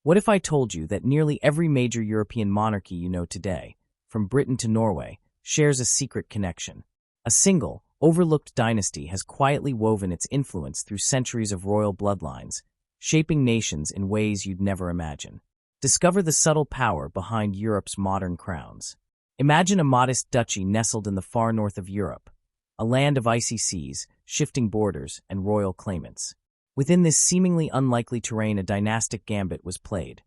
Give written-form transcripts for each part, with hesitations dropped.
What if I told you that nearly every major European monarchy you know today, from Britain to Norway, shares a secret connection? A single, overlooked dynasty has quietly woven its influence through centuries of royal bloodlines, shaping nations in ways you'd never imagine. Discover the subtle power behind Europe's modern crowns. Imagine a modest duchy nestled in the far north of Europe, a land of icy seas, shifting borders, and royal claimants. Within this seemingly unlikely terrain, a dynastic gambit was played,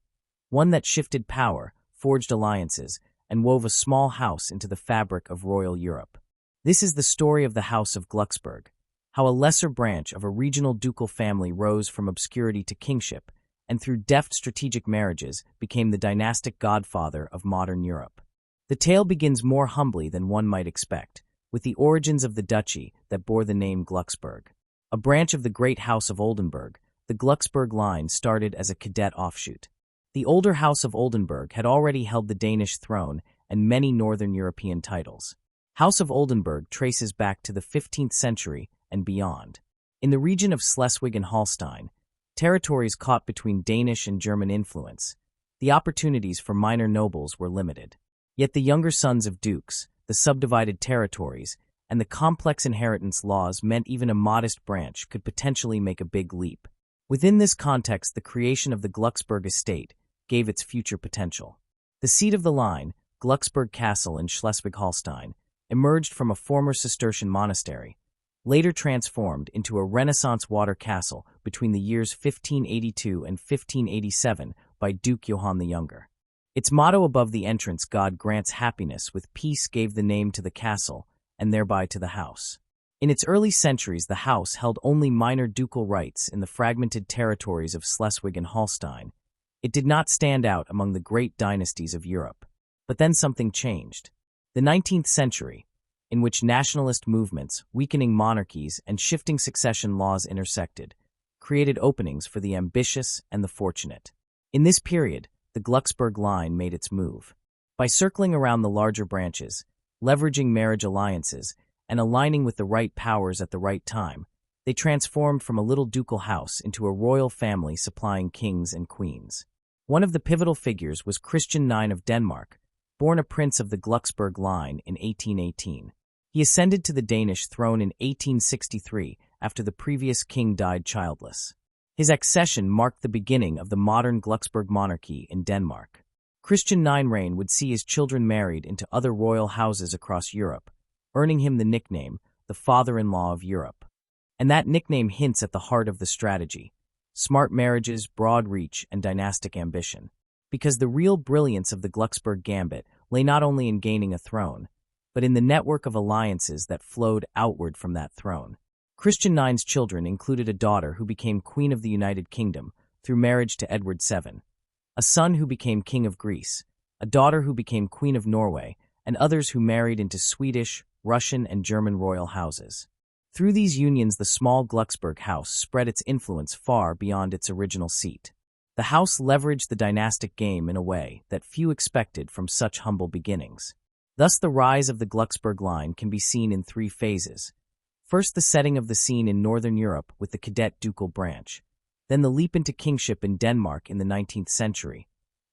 one that shifted power, forged alliances, and wove a small house into the fabric of royal Europe. This is the story of the House of Glücksburg, how a lesser branch of a regional ducal family rose from obscurity to kingship, and through deft strategic marriages became the dynastic godfather of modern Europe. The tale begins more humbly than one might expect, with the origins of the duchy that bore the name Glucksberg. A branch of the great House of Oldenburg, the Glucksburg line started as a cadet offshoot. The older House of Oldenburg had already held the Danish throne and many northern European titles. House of Oldenburg traces back to the 15th century and beyond. In the region of Schleswig and Holstein, territories caught between Danish and German influence, the opportunities for minor nobles were limited. Yet the younger sons of dukes, the subdivided territories, and the complex inheritance laws meant even a modest branch could potentially make a big leap. Within this context, the creation of the Glucksburg estate gave its future potential. The seat of the line, Glucksburg Castle in Schleswig-Holstein, emerged from a former Cistercian monastery, later transformed into a Renaissance water castle between the years 1582 and 1587 by Duke Johann the Younger. Its motto above the entrance, "God grants happiness with peace," gave the name to the castle, and thereby to the house. In its early centuries, the house held only minor ducal rights in the fragmented territories of Schleswig and Holstein. It did not stand out among the great dynasties of Europe. But then something changed. The 19th century, in which nationalist movements, weakening monarchies, and shifting succession laws intersected, created openings for the ambitious and the fortunate. In this period, the Glucksburg line made its move. By circling around the larger branches, leveraging marriage alliances, and aligning with the right powers at the right time, they transformed from a little ducal house into a royal family supplying kings and queens. One of the pivotal figures was Christian IX of Denmark, born a prince of the Glucksburg line in 1818. He ascended to the Danish throne in 1863 after the previous king died childless. His accession marked the beginning of the modern Glucksburg monarchy in Denmark. Christian IX's reign would see his children married into other royal houses across Europe, earning him the nickname, the father-in-law of Europe. And that nickname hints at the heart of the strategy: smart marriages, broad reach, and dynastic ambition. Because the real brilliance of the Glucksburg gambit lay not only in gaining a throne, but in the network of alliances that flowed outward from that throne. Christian IX's children included a daughter who became Queen of the United Kingdom through marriage to Edward VII, a son who became King of Greece, a daughter who became Queen of Norway, and others who married into Swedish, Russian, and German royal houses. Through these unions, the small Glucksburg house spread its influence far beyond its original seat. The house leveraged the dynastic game in a way that few expected from such humble beginnings. Thus, the rise of the Glucksburg line can be seen in three phases. First, the setting of the scene in northern Europe with the cadet ducal branch, then the leap into kingship in Denmark in the 19th century,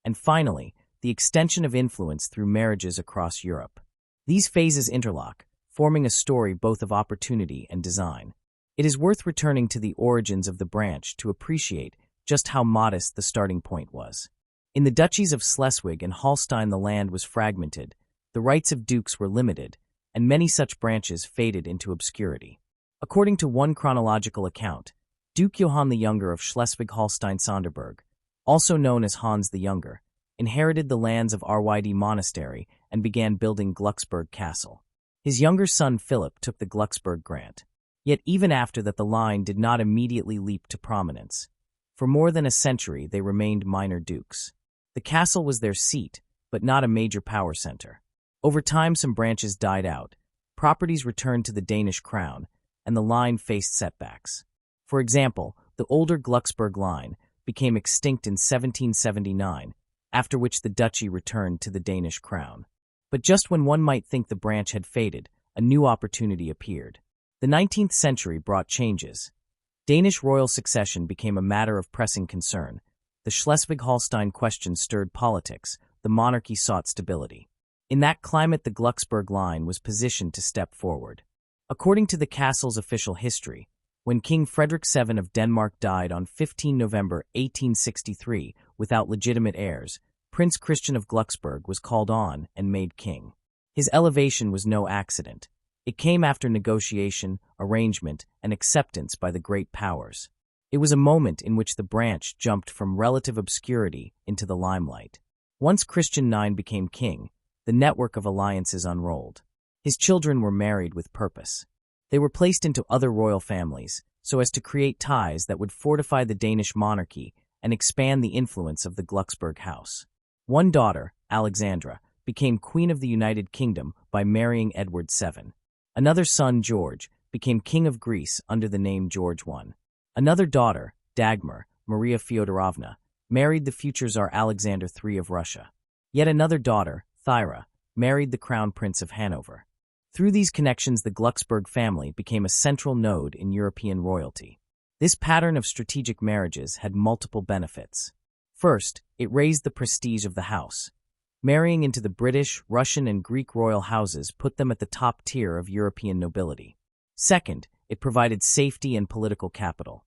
and finally, the extension of influence through marriages across Europe. These phases interlock, forming a story both of opportunity and design. It is worth returning to the origins of the branch to appreciate just how modest the starting point was. In the duchies of Schleswig and Holstein, the land was fragmented, the rights of dukes were limited, and many such branches faded into obscurity. According to one chronological account, Duke Johann the Younger of Schleswig-Holstein-Sonderburg, also known as Hans the Younger, inherited the lands of Ryd Monastery and began building Glucksburg Castle. His younger son Philip took the Glucksburg grant. Yet even after that, the line did not immediately leap to prominence. For more than a century, they remained minor dukes. The castle was their seat, but not a major power center. Over time, some branches died out, properties returned to the Danish crown, and the line faced setbacks. For example, the older Glucksburg line became extinct in 1779, after which the duchy returned to the Danish crown. But just when one might think the branch had faded, a new opportunity appeared. The 19th century brought changes. Danish royal succession became a matter of pressing concern. the Schleswig-Holstein question stirred politics, the monarchy sought stability. In that climate, the Glucksburg line was positioned to step forward. According to the castle's official history, when King Frederick VII of Denmark died on 15 November 1863 without legitimate heirs, Prince Christian of Glucksburg was called on and made king. His elevation was no accident. It came after negotiation, arrangement, and acceptance by the great powers. It was a moment in which the branch jumped from relative obscurity into the limelight. Once Christian IX became king, the network of alliances unrolled. His children were married with purpose. They were placed into other royal families, so as to create ties that would fortify the Danish monarchy and expand the influence of the Glücksburg house. One daughter, Alexandra, became Queen of the United Kingdom by marrying Edward VII. Another son, George, became King of Greece under the name George I. Another daughter, Dagmar, Maria Fyodorovna, married the future Tsar Alexander III of Russia. Yet another daughter, Thyra, married the Crown Prince of Hanover. Through these connections, the Glücksburg family became a central node in European royalty. This pattern of strategic marriages had multiple benefits. First, it raised the prestige of the house. Marrying into the British, Russian, and Greek royal houses put them at the top tier of European nobility. Second, it provided safety and political capital.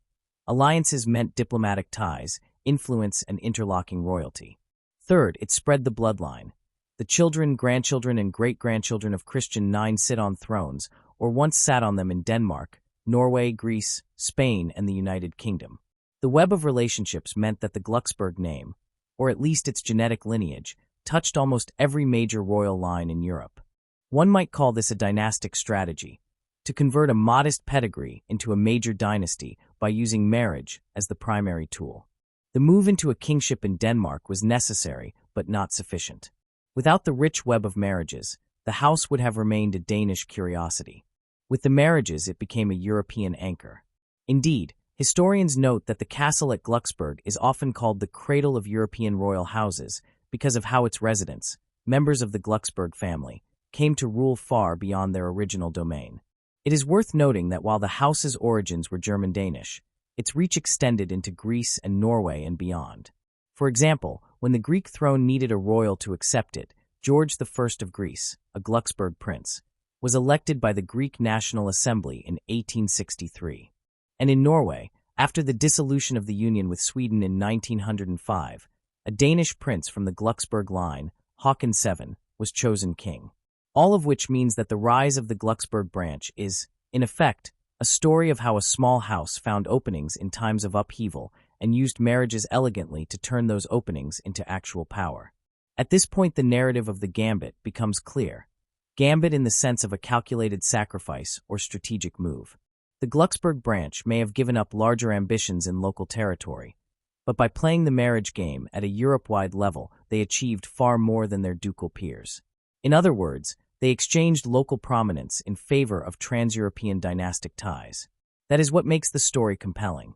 Alliances meant diplomatic ties, influence, and interlocking royalty. Third, it spread the bloodline. The children, grandchildren, and great-grandchildren of Christian IX sit on thrones, or once sat on them in Denmark, Norway, Greece, Spain, and the United Kingdom. The web of relationships meant that the Glücksburg name, or at least its genetic lineage, touched almost every major royal line in Europe. One might call this a dynastic strategy, to convert a modest pedigree into a major dynasty by using marriage as the primary tool. The move into a kingship in Denmark was necessary, but not sufficient. Without the rich web of marriages, the house would have remained a Danish curiosity. With the marriages, it became a European anchor. Indeed, historians note that the castle at Glücksburg is often called the cradle of European royal houses because of how its residents, members of the Glücksburg family, came to rule far beyond their original domain. It is worth noting that while the house's origins were German-Danish, its reach extended into Greece and Norway and beyond. For example, when the Greek throne needed a royal to accept it, George I of Greece, a Glücksburg prince, was elected by the Greek National Assembly in 1863. And in Norway, after the dissolution of the union with Sweden in 1905, a Danish prince from the Glücksburg line, Håkon VII, was chosen king. All of which means that the rise of the Glücksburg branch is, in effect, a story of how a small house found openings in times of upheaval and used marriages elegantly to turn those openings into actual power. At this point, the narrative of the gambit becomes clear. Gambit in the sense of a calculated sacrifice or strategic move. The Glücksburg branch may have given up larger ambitions in local territory, but by playing the marriage game at a Europe-wide level, they achieved far more than their ducal peers. In other words, they exchanged local prominence in favor of trans-European dynastic ties. That is what makes the story compelling.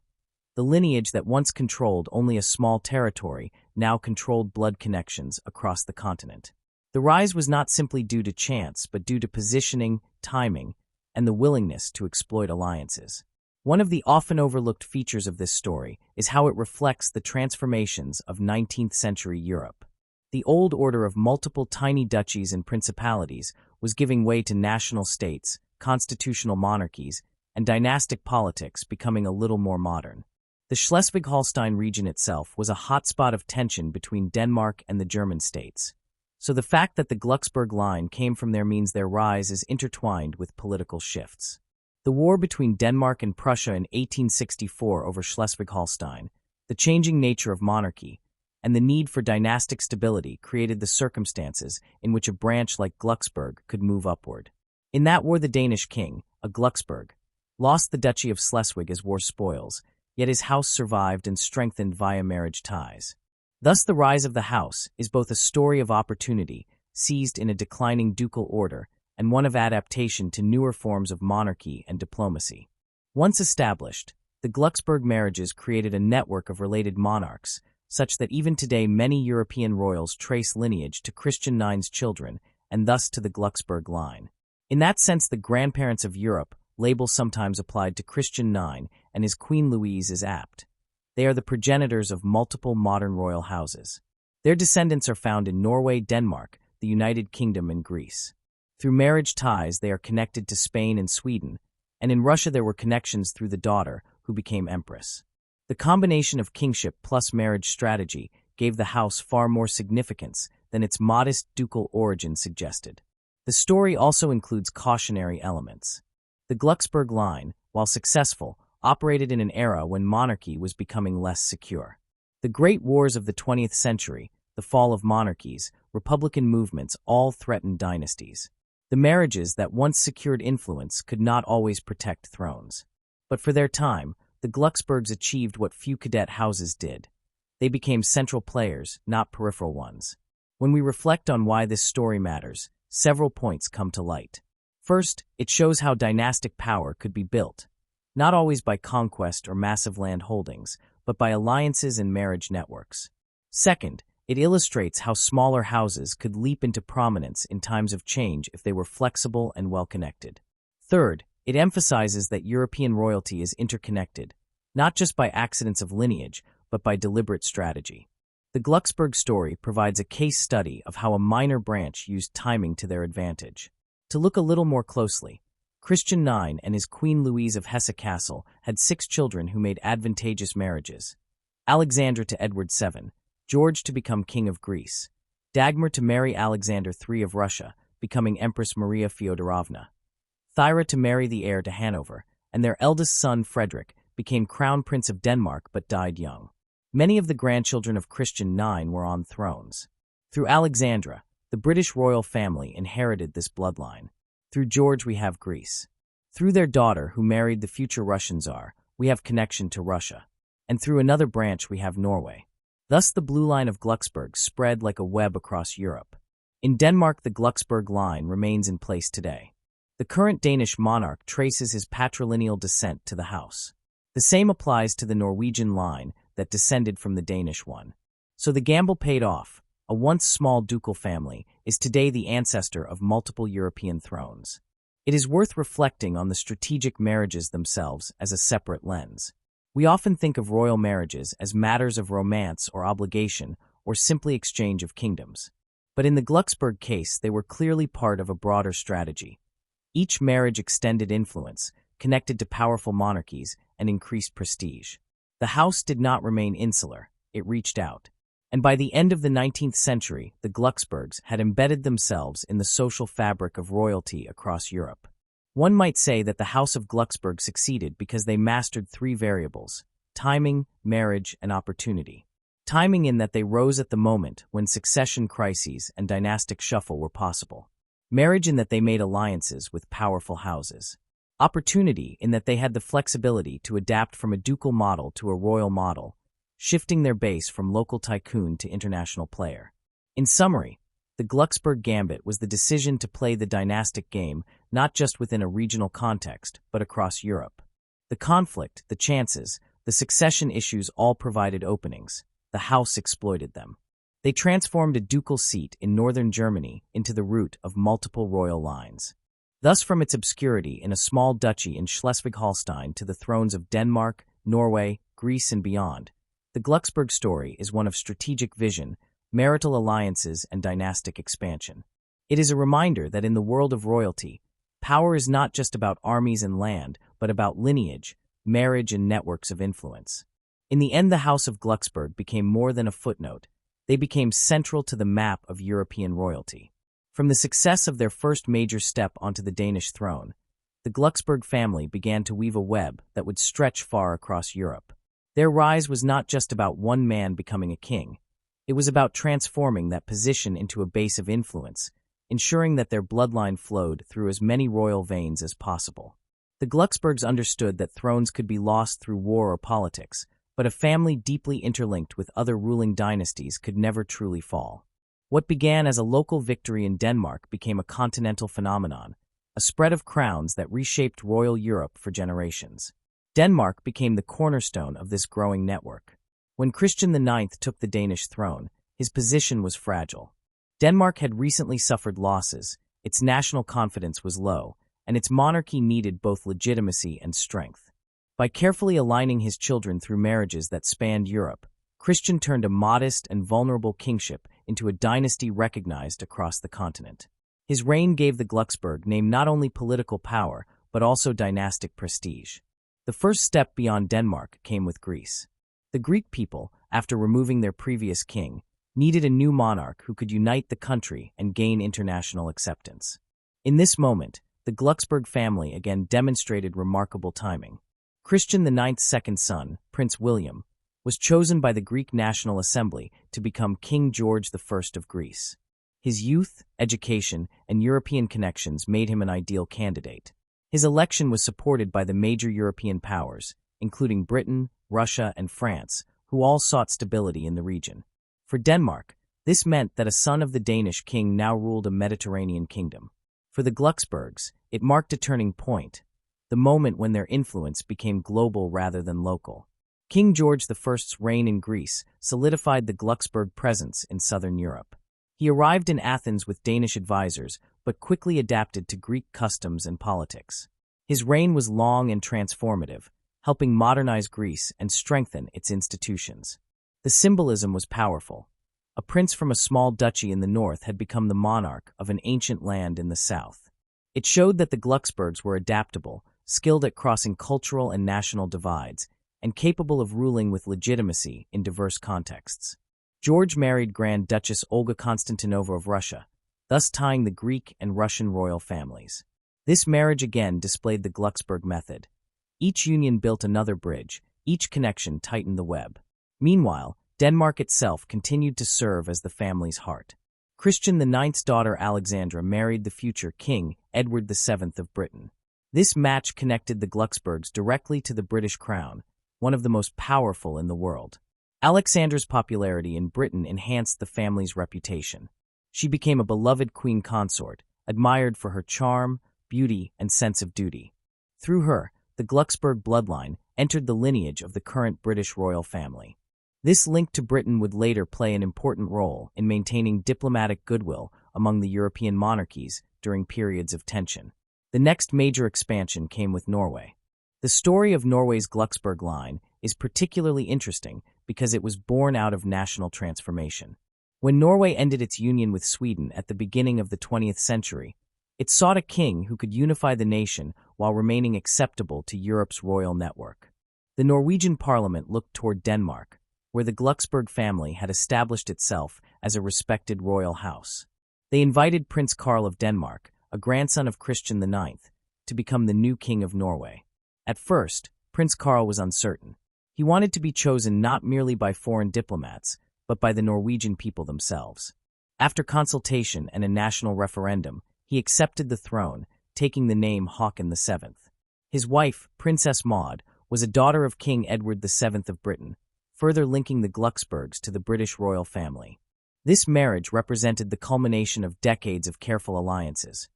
The lineage that once controlled only a small territory now controlled blood connections across the continent. The rise was not simply due to chance, but due to positioning, timing, and the willingness to exploit alliances. One of the often overlooked features of this story is how it reflects the transformations of 19th century Europe. The old order of multiple tiny duchies and principalities was giving way to national states, constitutional monarchies, and dynastic politics becoming a little more modern. The Schleswig-Holstein region itself was a hotspot of tension between Denmark and the German states. So the fact that the Glücksburg line came from there means their rise is intertwined with political shifts. The war between Denmark and Prussia in 1864 over Schleswig-Holstein, the changing nature of monarchy, and the need for dynastic stability created the circumstances in which a branch like Glücksburg could move upward. In that war, the Danish king, a Glucksberg, lost the Duchy of Schleswig as war spoils, yet his house survived and strengthened via marriage ties. Thus, the rise of the house is both a story of opportunity, seized in a declining ducal order, and one of adaptation to newer forms of monarchy and diplomacy. Once established, the Glücksburg marriages created a network of related monarchs, such that even today many European royals trace lineage to Christian IX's children, and thus to the Glücksburg line. In that sense, the grandparents of Europe label sometimes applied to Christian IX and his Queen Louise is apt. They are the progenitors of multiple modern royal houses. Their descendants are found in Norway, Denmark, the United Kingdom, and Greece. Through marriage ties, they are connected to Spain and Sweden, and in Russia there were connections through the daughter, who became empress. The combination of kingship plus marriage strategy gave the house far more significance than its modest ducal origin suggested. The story also includes cautionary elements. The Glucksburg line, while successful, operated in an era when monarchy was becoming less secure. The great wars of the 20th century, the fall of monarchies, republican movements all threatened dynasties. The marriages that once secured influence could not always protect thrones. But for their time, the Glucksburgs achieved what few cadet houses did. They became central players, not peripheral ones. When we reflect on why this story matters, several points come to light. First, it shows how dynastic power could be built, not always by conquest or massive land holdings, but by alliances and marriage networks. Second, it illustrates how smaller houses could leap into prominence in times of change if they were flexible and well-connected. Third, it emphasizes that European royalty is interconnected, not just by accidents of lineage, but by deliberate strategy. The Glucksburg story provides a case study of how a minor branch used timing to their advantage. To look a little more closely, Christian IX and his Queen Louise of Hesse-Kassel had 6 children who made advantageous marriages. Alexandra to Edward VII, George to become King of Greece, Dagmar to marry Alexander III of Russia, becoming Empress Maria Fyodorovna, Thyra to marry the heir to Hanover, and their eldest son Frederick became Crown Prince of Denmark but died young. Many of the grandchildren of Christian IX were on thrones. Through Alexandra, the British royal family inherited this bloodline. Through George we have Greece. Through their daughter, who married the future Russian Tsar, we have connection to Russia. And through another branch we have Norway. Thus the blue line of Glucksburg spread like a web across Europe. In Denmark, the Glucksburg line remains in place today. The current Danish monarch traces his patrilineal descent to the house. The same applies to the Norwegian line that descended from the Danish one. So the gamble paid off. A once small ducal family is today the ancestor of multiple European thrones. It is worth reflecting on the strategic marriages themselves as a separate lens. We often think of royal marriages as matters of romance or obligation or simply exchange of kingdoms. But in the Glucksburg case, they were clearly part of a broader strategy. Each marriage extended influence, connected to powerful monarchies, and increased prestige. The house did not remain insular, it reached out. And by the end of the 19th century, the Glucksburgs had embedded themselves in the social fabric of royalty across Europe. One might say that the House of Glücksburg succeeded because they mastered 3 variables: timing, marriage, and opportunity. Timing in that they rose at the moment when succession crises and dynastic shuffle were possible. Marriage in that they made alliances with powerful houses. Opportunity in that they had the flexibility to adapt from a ducal model to a royal model, shifting their base from local tycoon to international player. In summary, the Glucksburg Gambit was the decision to play the dynastic game not just within a regional context, but across Europe. The conflict, the chances, the succession issues all provided openings. The house exploited them. They transformed a ducal seat in northern Germany into the root of multiple royal lines. Thus, from its obscurity in a small duchy in Schleswig-Holstein to the thrones of Denmark, Norway, Greece, and beyond, the Glucksburg story is one of strategic vision, marital alliances, and dynastic expansion. It is a reminder that in the world of royalty, power is not just about armies and land, but about lineage, marriage, and networks of influence. In the end, the House of Glücksburg became more than a footnote. They became central to the map of European royalty. From the success of their first major step onto the Danish throne, the Glucksburg family began to weave a web that would stretch far across Europe. Their rise was not just about one man becoming a king. It was about transforming that position into a base of influence, ensuring that their bloodline flowed through as many royal veins as possible. The Glucksburgs understood that thrones could be lost through war or politics, but a family deeply interlinked with other ruling dynasties could never truly fall. What began as a local victory in Denmark became a continental phenomenon, a spread of crowns that reshaped royal Europe for generations. Denmark became the cornerstone of this growing network. When Christian IX took the Danish throne, his position was fragile. Denmark had recently suffered losses, its national confidence was low, and its monarchy needed both legitimacy and strength. By carefully aligning his children through marriages that spanned Europe, Christian turned a modest and vulnerable kingship into a dynasty recognized across the continent. His reign gave the Glucksburg name not only political power, but also dynastic prestige. The first step beyond Denmark came with Greece. The Greek people, after removing their previous king, needed a new monarch who could unite the country and gain international acceptance. In this moment, the Glucksburg family again demonstrated remarkable timing. Christian IX's second son, Prince William, was chosen by the Greek National Assembly to become King George I of Greece. His youth, education, and European connections made him an ideal candidate. His election was supported by the major European powers, including Britain, Russia, and France, who all sought stability in the region. For Denmark, this meant that a son of the Danish king now ruled a Mediterranean kingdom. For the Glucksburgs, it marked a turning point, the moment when their influence became global rather than local. King George I's reign in Greece solidified the Glucksburg presence in southern Europe. He arrived in Athens with Danish advisors, but quickly adapted to Greek customs and politics. His reign was long and transformative, helping modernize Greece and strengthen its institutions. The symbolism was powerful. A prince from a small duchy in the north had become the monarch of an ancient land in the south. It showed that the Glucksburgs were adaptable, skilled at crossing cultural and national divides, and capable of ruling with legitimacy in diverse contexts. George married Grand Duchess Olga Konstantinova of Russia, thus tying the Greek and Russian royal families. This marriage again displayed the Glucksburg method. Each union built another bridge, each connection tightened the web. Meanwhile, Denmark itself continued to serve as the family's heart. Christian IX's daughter Alexandra married the future King Edward VII of Britain. This match connected the Glucksburgs directly to the British crown, one of the most powerful in the world. Alexandra's popularity in Britain enhanced the family's reputation. She became a beloved queen consort, admired for her charm, beauty, and sense of duty. Through her, the Glucksburg bloodline entered the lineage of the current British royal family. This link to Britain would later play an important role in maintaining diplomatic goodwill among the European monarchies during periods of tension. The next major expansion came with Norway. The story of Norway's Glucksburg line is particularly interesting because it was born out of national transformation. When Norway ended its union with Sweden at the beginning of the 20th century, it sought a king who could unify the nation while remaining acceptable to Europe's royal network. The Norwegian parliament looked toward Denmark, where the Glucksburg family had established itself as a respected royal house. They invited Prince Karl of Denmark, a grandson of Christian IX, to become the new king of Norway. At first, Prince Karl was uncertain. He wanted to be chosen not merely by foreign diplomats, but by the Norwegian people themselves. After consultation and a national referendum, he accepted the throne, taking the name Håkon VII. His wife, Princess Maud, was a daughter of King Edward VII of Britain, further linking the Glucksburgs to the British royal family. This marriage represented the culmination of decades of careful alliances.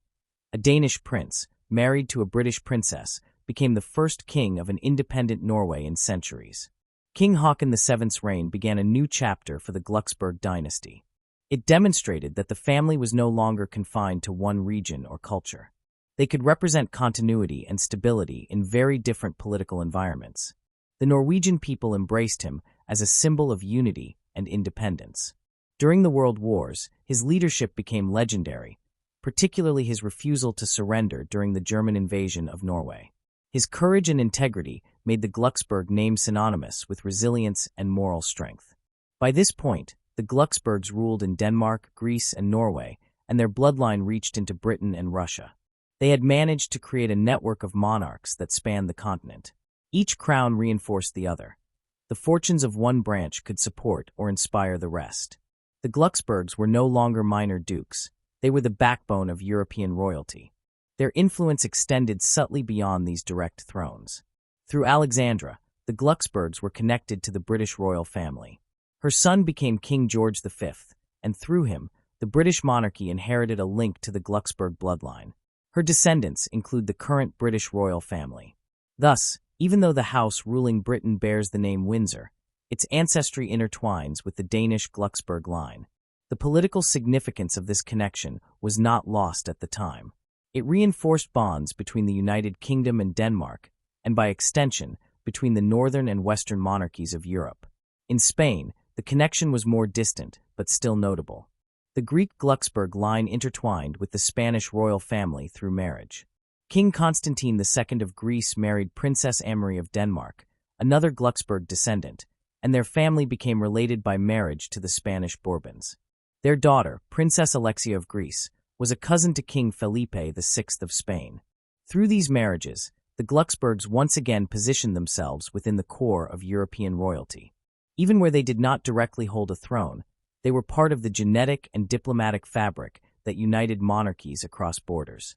A Danish prince, married to a British princess, became the first king of an independent Norway in centuries. King Håkon VII's reign began a new chapter for the Glücksburg dynasty. It demonstrated that the family was no longer confined to one region or culture. They could represent continuity and stability in very different political environments. The Norwegian people embraced him as a symbol of unity and independence. During the World Wars, his leadership became legendary, particularly his refusal to surrender during the German invasion of Norway. His courage and integrity made the Glücksburg name synonymous with resilience and moral strength. By this point, the Glucksburgs ruled in Denmark, Greece, and Norway, and their bloodline reached into Britain and Russia. They had managed to create a network of monarchs that spanned the continent. Each crown reinforced the other. The fortunes of one branch could support or inspire the rest. The Glucksburgs were no longer minor dukes. They were the backbone of European royalty. Their influence extended subtly beyond these direct thrones. Through Alexandra, the Glucksburgs were connected to the British royal family. Her son became King George V, and through him, the British monarchy inherited a link to the Glucksburg bloodline. Her descendants include the current British royal family. Thus, even though the house ruling Britain bears the name Windsor, its ancestry intertwines with the Danish Glucksburg line. The political significance of this connection was not lost at the time. It reinforced bonds between the United Kingdom and Denmark, and by extension, between the northern and western monarchies of Europe. In Spain, the connection was more distant, but still notable. The Greek Glucksburg line intertwined with the Spanish royal family through marriage. King Constantine II of Greece married Princess Amory of Denmark, another Glucksburg descendant, and their family became related by marriage to the Spanish Bourbons. Their daughter, Princess Alexia of Greece, was a cousin to King Felipe VI of Spain. Through these marriages, the Glucksburgs once again positioned themselves within the core of European royalty. Even where they did not directly hold a throne, they were part of the genetic and diplomatic fabric that united monarchies across borders.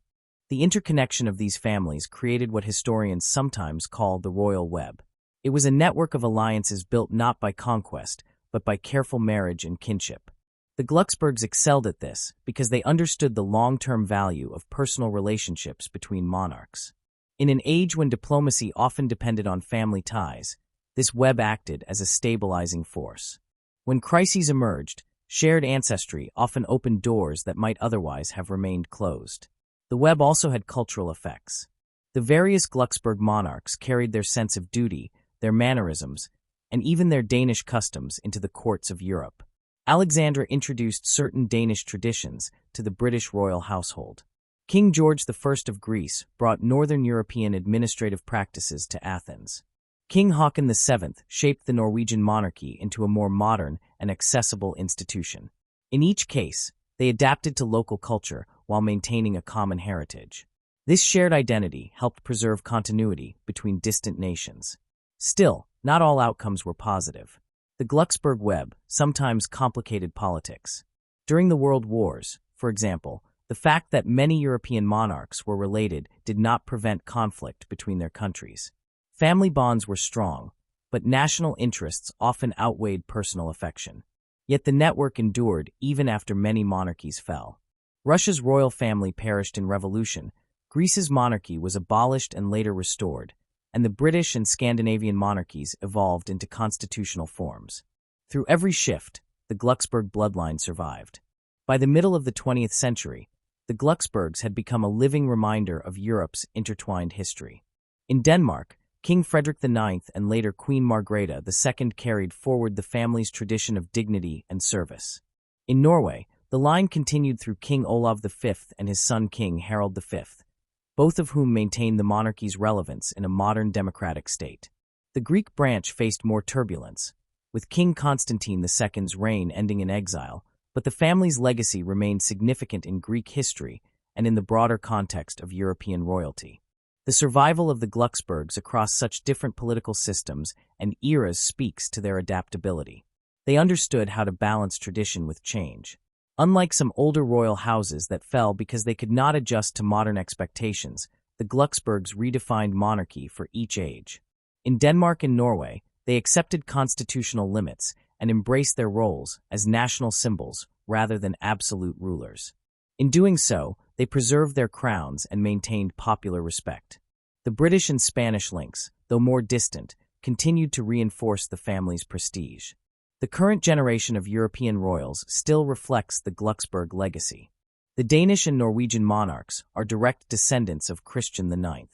The interconnection of these families created what historians sometimes call the royal web. It was a network of alliances built not by conquest, but by careful marriage and kinship. The Glucksburgs excelled at this because they understood the long-term value of personal relationships between monarchs. In an age when diplomacy often depended on family ties, this web acted as a stabilizing force. When crises emerged, shared ancestry often opened doors that might otherwise have remained closed. The web also had cultural effects. The various Glucksburg monarchs carried their sense of duty, their mannerisms, and even their Danish customs into the courts of Europe. Alexandra introduced certain Danish traditions to the British royal household. King George I of Greece brought Northern European administrative practices to Athens. King Haakon VII shaped the Norwegian monarchy into a more modern and accessible institution. In each case, they adapted to local culture while maintaining a common heritage. This shared identity helped preserve continuity between distant nations. Still, not all outcomes were positive. The Glucksburg web sometimes complicated politics. During the World Wars, for example, the fact that many European monarchs were related did not prevent conflict between their countries. Family bonds were strong, but national interests often outweighed personal affection. Yet the network endured even after many monarchies fell. Russia's royal family perished in revolution, Greece's monarchy was abolished and later restored, and the British and Scandinavian monarchies evolved into constitutional forms. Through every shift, the Glucksburg bloodline survived. By the middle of the 20th century, the Glucksburgs had become a living reminder of Europe's intertwined history. In Denmark, King Frederick IX and later Queen Margrethe II carried forward the family's tradition of dignity and service. In Norway, the line continued through King Olav V and his son King Harald V, both of whom maintained the monarchy's relevance in a modern democratic state. The Greek branch faced more turbulence, with King Constantine II's reign ending in exile, but the family's legacy remained significant in Greek history and in the broader context of European royalty. The survival of the Glucksburgs across such different political systems and eras speaks to their adaptability. They understood how to balance tradition with change. Unlike some older royal houses that fell because they could not adjust to modern expectations, the Glucksburgs redefined monarchy for each age. In Denmark and Norway, they accepted constitutional limits and embraced their roles as national symbols rather than absolute rulers. In doing so, they preserved their crowns and maintained popular respect. The British and Spanish links, though more distant, continued to reinforce the family's prestige. The current generation of European royals still reflects the Glucksburg legacy. The Danish and Norwegian monarchs are direct descendants of Christian IX.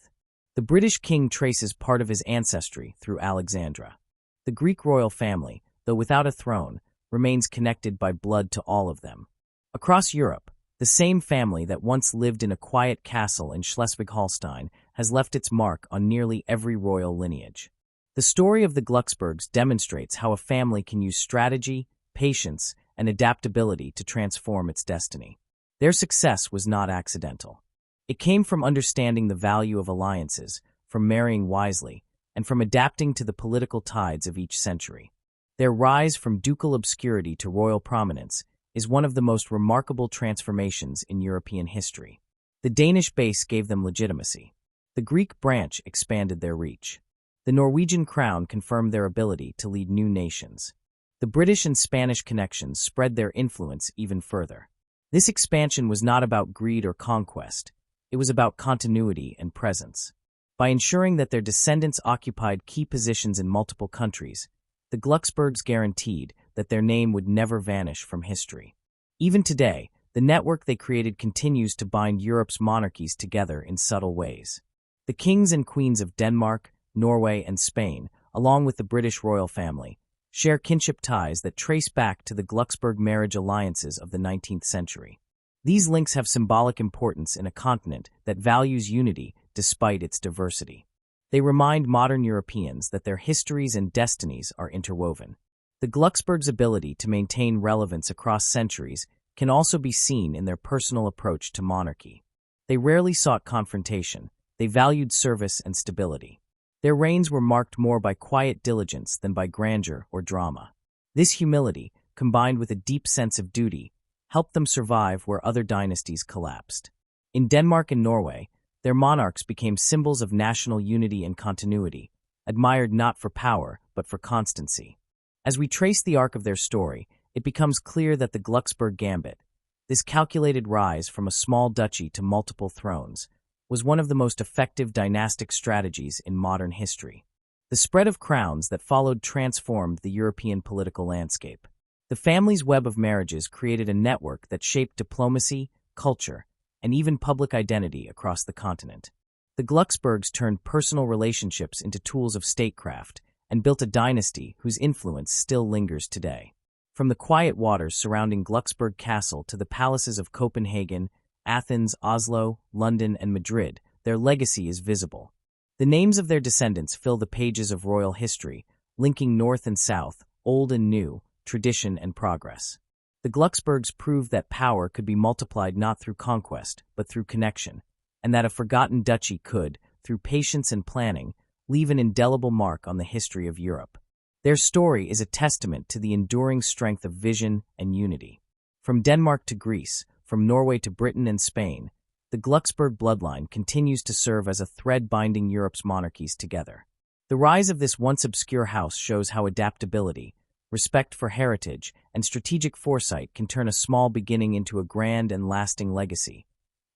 The British king traces part of his ancestry through Alexandra. The Greek royal family, though without a throne, remains connected by blood to all of them. Across Europe, the same family that once lived in a quiet castle in Schleswig-Holstein has left its mark on nearly every royal lineage. The story of the Glucksburgs demonstrates how a family can use strategy, patience, and adaptability to transform its destiny. Their success was not accidental. It came from understanding the value of alliances, from marrying wisely, and from adapting to the political tides of each century. Their rise from ducal obscurity to royal prominence is one of the most remarkable transformations in European history. The Danish base gave them legitimacy. The Greek branch expanded their reach. The Norwegian crown confirmed their ability to lead new nations. The British and Spanish connections spread their influence even further. This expansion was not about greed or conquest. It was about continuity and presence. By ensuring that their descendants occupied key positions in multiple countries, the Glucksburgs guaranteed that their name would never vanish from history. Even today, the network they created continues to bind Europe's monarchies together in subtle ways. The kings and queens of Denmark, Norway, and Spain, along with the British royal family, share kinship ties that trace back to the Glucksburg marriage alliances of the 19th century. These links have symbolic importance in a continent that values unity despite its diversity. They remind modern Europeans that their histories and destinies are interwoven. The Glucksburgs' ability to maintain relevance across centuries can also be seen in their personal approach to monarchy. They rarely sought confrontation. They valued service and stability. Their reigns were marked more by quiet diligence than by grandeur or drama. This humility, combined with a deep sense of duty, helped them survive where other dynasties collapsed. In Denmark and Norway, their monarchs became symbols of national unity and continuity, admired not for power but for constancy. As we trace the arc of their story, it becomes clear that the Glucksburg Gambit, this calculated rise from a small duchy to multiple thrones, was one of the most effective dynastic strategies in modern history. The spread of crowns that followed transformed the European political landscape. The family's web of marriages created a network that shaped diplomacy, culture, and even public identity across the continent. The Glucksburgs turned personal relationships into tools of statecraft and built a dynasty whose influence still lingers today. From the quiet waters surrounding Glucksburg Castle to the palaces of Copenhagen, Athens, Oslo, London, and Madrid, their legacy is visible. The names of their descendants fill the pages of royal history, linking north and south, old and new, tradition and progress. The Glucksburgs proved that power could be multiplied not through conquest, but through connection, and that a forgotten duchy could, through patience and planning, leave an indelible mark on the history of Europe. Their story is a testament to the enduring strength of vision and unity. From Denmark to Greece, from Norway to Britain and Spain, the Glucksburg bloodline continues to serve as a thread binding Europe's monarchies together. The rise of this once obscure house shows how adaptability, respect for heritage, and strategic foresight can turn a small beginning into a grand and lasting legacy,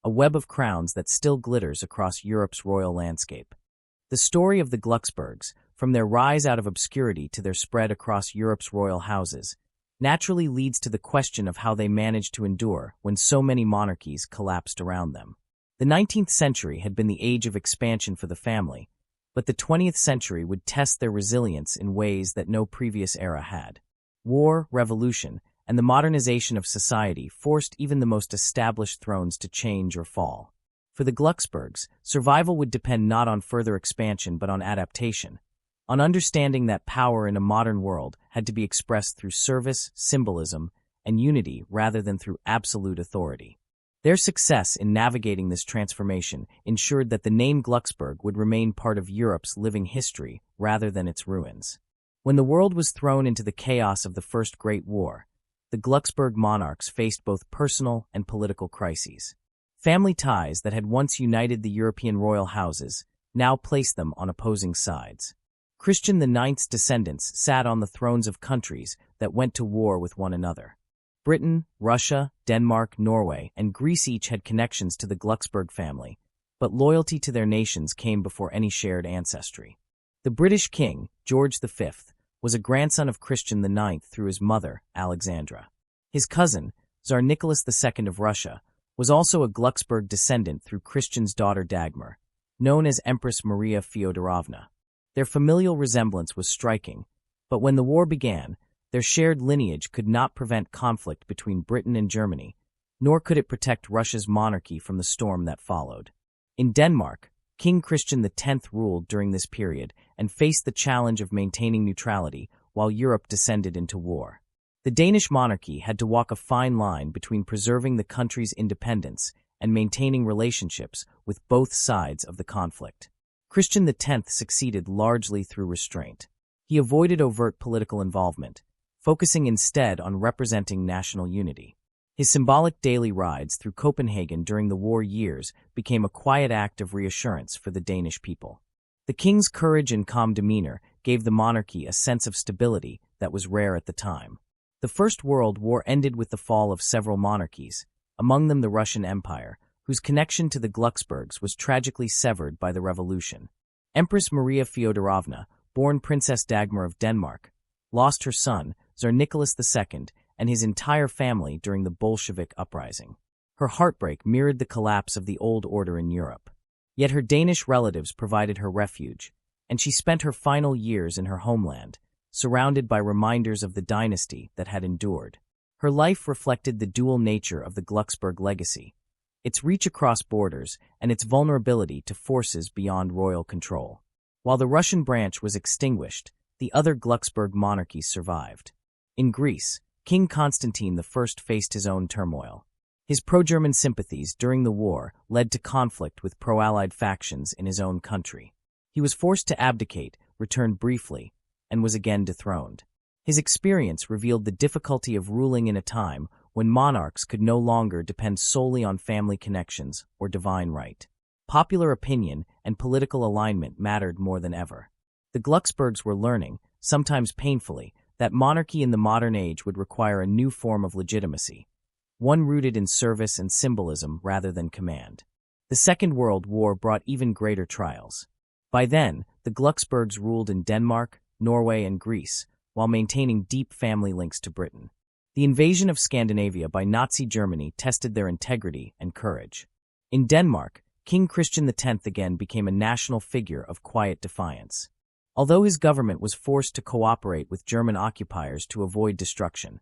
a web of crowns that still glitters across Europe's royal landscape. The story of the Glucksburgs, from their rise out of obscurity to their spread across Europe's royal houses, naturally leads to the question of how they managed to endure when so many monarchies collapsed around them. The 19th century had been the age of expansion for the family, but the 20th century would test their resilience in ways that no previous era had. War, revolution, and the modernization of society forced even the most established thrones to change or fall. For the Glucksburgs, survival would depend not on further expansion but on adaptation, on understanding that power in a modern world had to be expressed through service, symbolism, and unity rather than through absolute authority. Their success in navigating this transformation ensured that the name Glucksburg would remain part of Europe's living history rather than its ruins. When the world was thrown into the chaos of the First Great War, the Glucksburg monarchs faced both personal and political crises. Family ties that had once united the European royal houses now placed them on opposing sides. Christian IX's descendants sat on the thrones of countries that went to war with one another. Britain, Russia, Denmark, Norway, and Greece each had connections to the Glucksburg family, but loyalty to their nations came before any shared ancestry. The British king, George V, was a grandson of Christian IX through his mother, Alexandra. His cousin, Tsar Nicholas II of Russia, was also a Glucksburg descendant through Christian's daughter Dagmar, known as Empress Maria Feodorovna. Their familial resemblance was striking, but when the war began, their shared lineage could not prevent conflict between Britain and Germany, nor could it protect Russia's monarchy from the storm that followed. In Denmark, King Christian X ruled during this period and faced the challenge of maintaining neutrality while Europe descended into war. The Danish monarchy had to walk a fine line between preserving the country's independence and maintaining relationships with both sides of the conflict. Christian X succeeded largely through restraint. He avoided overt political involvement, focusing instead on representing national unity. His symbolic daily rides through Copenhagen during the war years became a quiet act of reassurance for the Danish people. The king's courage and calm demeanor gave the monarchy a sense of stability that was rare at the time. The First World War ended with the fall of several monarchies, among them the Russian Empire, whose connection to the Glucksburgs was tragically severed by the revolution. Empress Maria Feodorovna, born Princess Dagmar of Denmark, lost her son, Tsar Nicholas II, and his entire family during the Bolshevik uprising. Her heartbreak mirrored the collapse of the old order in Europe. Yet her Danish relatives provided her refuge, and she spent her final years in her homeland, surrounded by reminders of the dynasty that had endured. Her life reflected the dual nature of the Glücksburg legacy, its reach across borders and its vulnerability to forces beyond royal control. While the Russian branch was extinguished, the other Glücksburg monarchies survived. In Greece, King Constantine I faced his own turmoil. His pro-German sympathies during the war led to conflict with pro-Allied factions in his own country. He was forced to abdicate, returned briefly, and was again dethroned. His experience revealed the difficulty of ruling in a time when monarchs could no longer depend solely on family connections or divine right. Popular opinion and political alignment mattered more than ever. The Glucksbergs were learning, sometimes painfully, that monarchy in the modern age would require a new form of legitimacy, one rooted in service and symbolism rather than command. The Second World War brought even greater trials. By then, the Glucksbergs ruled in Denmark, Norway, and Greece, while maintaining deep family links to Britain. The invasion of Scandinavia by Nazi Germany tested their integrity and courage. In Denmark, King Christian X again became a national figure of quiet defiance. Although his government was forced to cooperate with German occupiers to avoid destruction,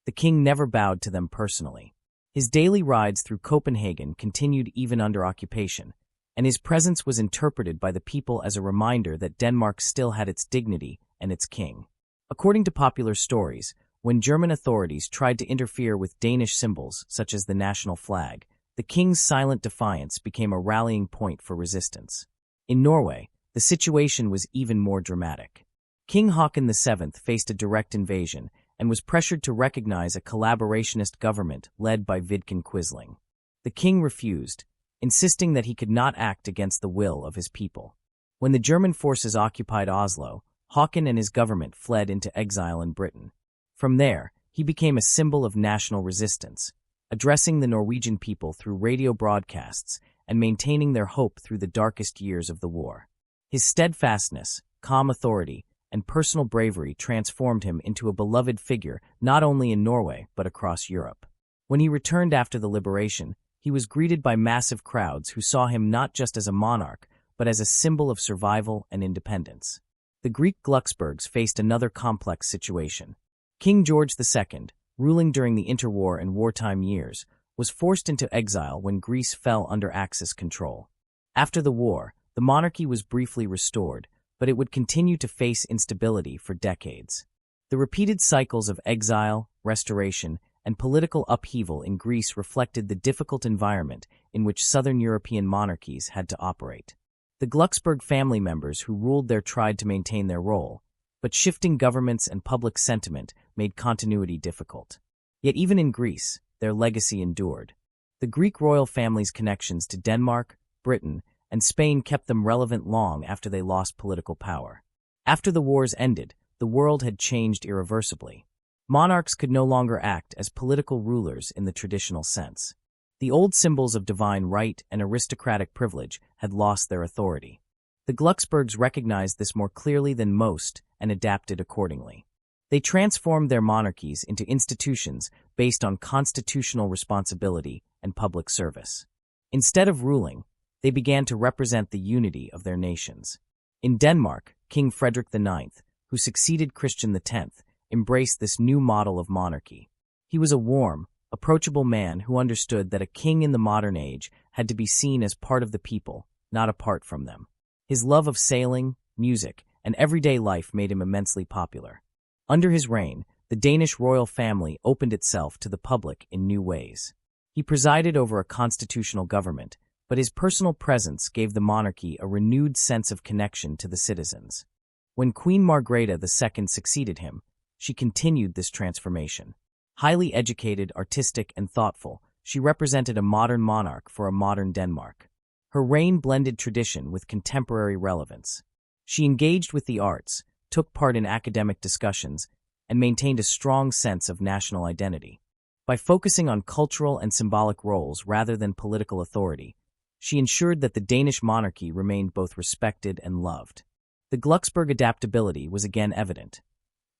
the king never bowed to them personally. His daily rides through Copenhagen continued even under occupation, and his presence was interpreted by the people as a reminder that Denmark still had its dignity and its king. According to popular stories, when German authorities tried to interfere with Danish symbols such as the national flag, the king's silent defiance became a rallying point for resistance. In Norway, the situation was even more dramatic. King Haakon VII faced a direct invasion and was pressured to recognize a collaborationist government led by Vidkun Quisling. The king refused, insisting that he could not act against the will of his people. When the German forces occupied Oslo, Haakon and his government fled into exile in Britain. From there, he became a symbol of national resistance, addressing the Norwegian people through radio broadcasts and maintaining their hope through the darkest years of the war. His steadfastness, calm authority, and personal bravery transformed him into a beloved figure not only in Norway but across Europe. When he returned after the liberation, he was greeted by massive crowds who saw him not just as a monarch but as a symbol of survival and independence. The Greek Glucksbergs faced another complex situation. King George II, ruling during the interwar and wartime years, was forced into exile when Greece fell under Axis control. After the war, the monarchy was briefly restored, but it would continue to face instability for decades. The repeated cycles of exile, restoration, and political upheaval in Greece reflected the difficult environment in which Southern European monarchies had to operate. The Glucksburg family members who ruled there tried to maintain their role, but shifting governments and public sentiment made continuity difficult. Yet even in Greece, their legacy endured. The Greek royal family's connections to Denmark, Britain, and Spain kept them relevant long after they lost political power. After the wars ended, the world had changed irreversibly. Monarchs could no longer act as political rulers in the traditional sense. The old symbols of divine right and aristocratic privilege had lost their authority. The Glucksbergs recognized this more clearly than most and adapted accordingly. They transformed their monarchies into institutions based on constitutional responsibility and public service. Instead of ruling, they began to represent the unity of their nations. In Denmark, King Frederick IX, who succeeded Christian X, embraced this new model of monarchy. He was a warm, approachable man who understood that a king in the modern age had to be seen as part of the people, not apart from them. His love of sailing, music, and everyday life made him immensely popular. Under his reign, the Danish royal family opened itself to the public in new ways. He presided over a constitutional government, but his personal presence gave the monarchy a renewed sense of connection to the citizens. When Queen Margrethe II succeeded him, she continued this transformation. Highly educated, artistic, and thoughtful, she represented a modern monarch for a modern Denmark. Her reign blended tradition with contemporary relevance. She engaged with the arts, took part in academic discussions, and maintained a strong sense of national identity. By focusing on cultural and symbolic roles rather than political authority, she ensured that the Danish monarchy remained both respected and loved. The Glucksburg adaptability was again evident.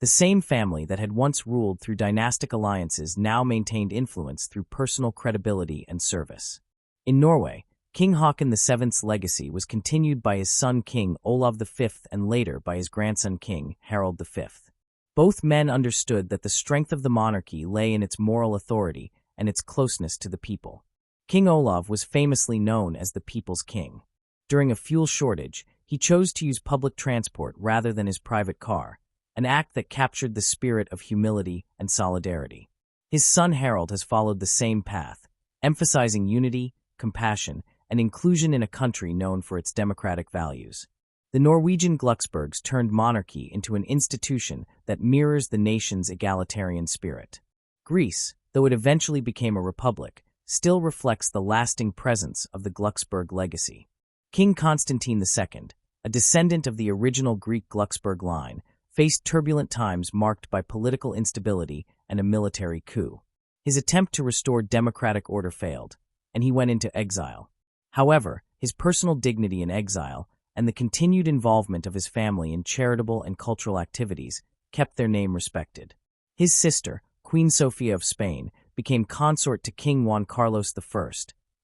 The same family that had once ruled through dynastic alliances now maintained influence through personal credibility and service. In Norway, King Haakon VII's legacy was continued by his son King Olav V and later by his grandson King Harald V. Both men understood that the strength of the monarchy lay in its moral authority and its closeness to the people. King Olav was famously known as the people's king. During a fuel shortage, he chose to use public transport rather than his private car, an act that captured the spirit of humility and solidarity. His son Harald has followed the same path, emphasizing unity, compassion, and inclusion in a country known for its democratic values. The Norwegian Glucksburgs turned monarchy into an institution that mirrors the nation's egalitarian spirit. Greece, though it eventually became a republic, still reflects the lasting presence of the Glücksburg legacy. King Constantine II, a descendant of the original Greek Glucksburg line, faced turbulent times marked by political instability and a military coup. His attempt to restore democratic order failed, and he went into exile. However, his personal dignity in exile and the continued involvement of his family in charitable and cultural activities kept their name respected. His sister, Queen Sofia of Spain, became consort to King Juan Carlos I,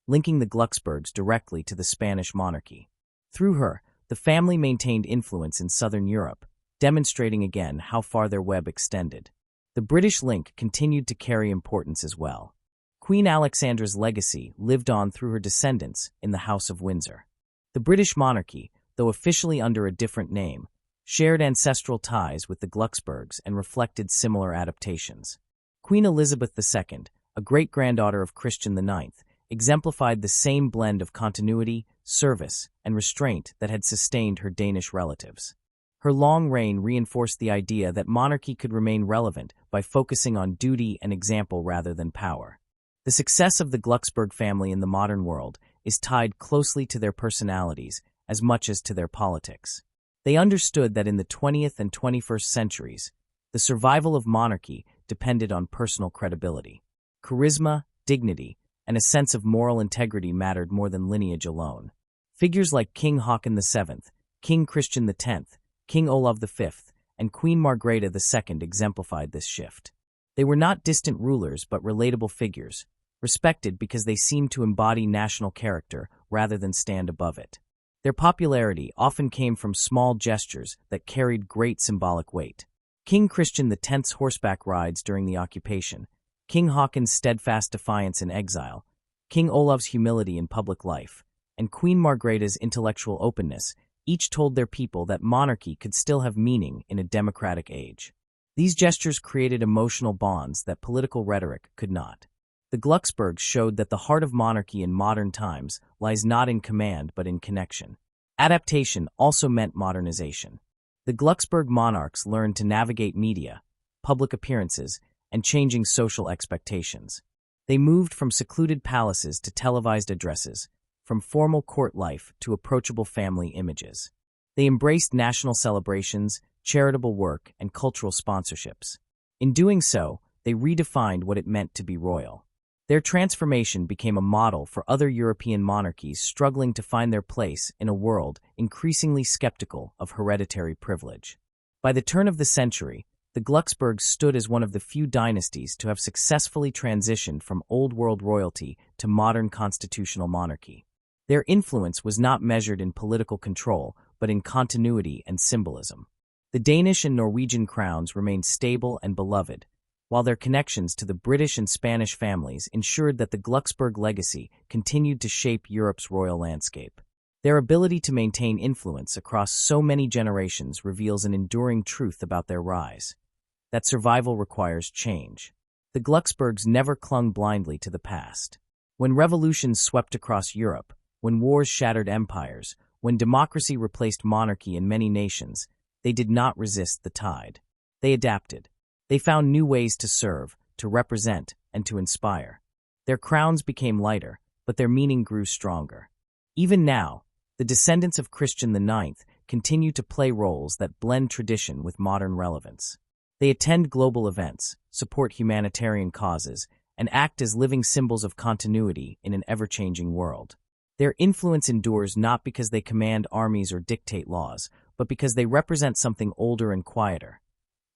linking the Glücksburgs directly to the Spanish monarchy. Through her, the family maintained influence in southern Europe, demonstrating again how far their web extended. The British link continued to carry importance as well. Queen Alexandra's legacy lived on through her descendants in the House of Windsor. The British monarchy, though officially under a different name, shared ancestral ties with the Glücksburgs and reflected similar adaptations. Queen Elizabeth II, a great-granddaughter of Christian IX, exemplified the same blend of continuity, service, and restraint that had sustained her Danish relatives. Her long reign reinforced the idea that monarchy could remain relevant by focusing on duty and example rather than power. The success of the Glücksburg family in the modern world is tied closely to their personalities as much as to their politics. They understood that in the 20th and 21st centuries, the survival of monarchy depended on personal credibility. Charisma, dignity, and a sense of moral integrity mattered more than lineage alone. Figures like King Haakon VII, King Christian X, King Olav V, and Queen Margrethe II exemplified this shift. They were not distant rulers but relatable figures, respected because they seemed to embody national character rather than stand above it. Their popularity often came from small gestures that carried great symbolic weight. King Christian X's horseback rides during the occupation, King Haakon's steadfast defiance in exile, King Olav's humility in public life, and Queen Margrethe's intellectual openness each told their people that monarchy could still have meaning in a democratic age. These gestures created emotional bonds that political rhetoric could not. The Glücksburgs showed that the heart of monarchy in modern times lies not in command but in connection. Adaptation also meant modernization. The Glücksburg monarchs learned to navigate media, public appearances, and changing social expectations. They moved from secluded palaces to televised addresses, from formal court life to approachable family images. They embraced national celebrations, charitable work, and cultural sponsorships. In doing so, they redefined what it meant to be royal. Their transformation became a model for other European monarchies struggling to find their place in a world increasingly skeptical of hereditary privilege. By the turn of the century, the Glücksburgs stood as one of the few dynasties to have successfully transitioned from Old World royalty to modern constitutional monarchy. Their influence was not measured in political control, but in continuity and symbolism. The Danish and Norwegian crowns remained stable and beloved, while their connections to the British and Spanish families ensured that the Glücksburg legacy continued to shape Europe's royal landscape. Their ability to maintain influence across so many generations reveals an enduring truth about their rise: that survival requires change. The Glücksburgs never clung blindly to the past. When revolutions swept across Europe, when wars shattered empires, when democracy replaced monarchy in many nations, they did not resist the tide. They adapted. They found new ways to serve, to represent, and to inspire. Their crowns became lighter, but their meaning grew stronger. Even now, the descendants of Christian IX continue to play roles that blend tradition with modern relevance. They attend global events, support humanitarian causes, and act as living symbols of continuity in an ever-changing world. Their influence endures not because they command armies or dictate laws, but because they represent something older and quieter: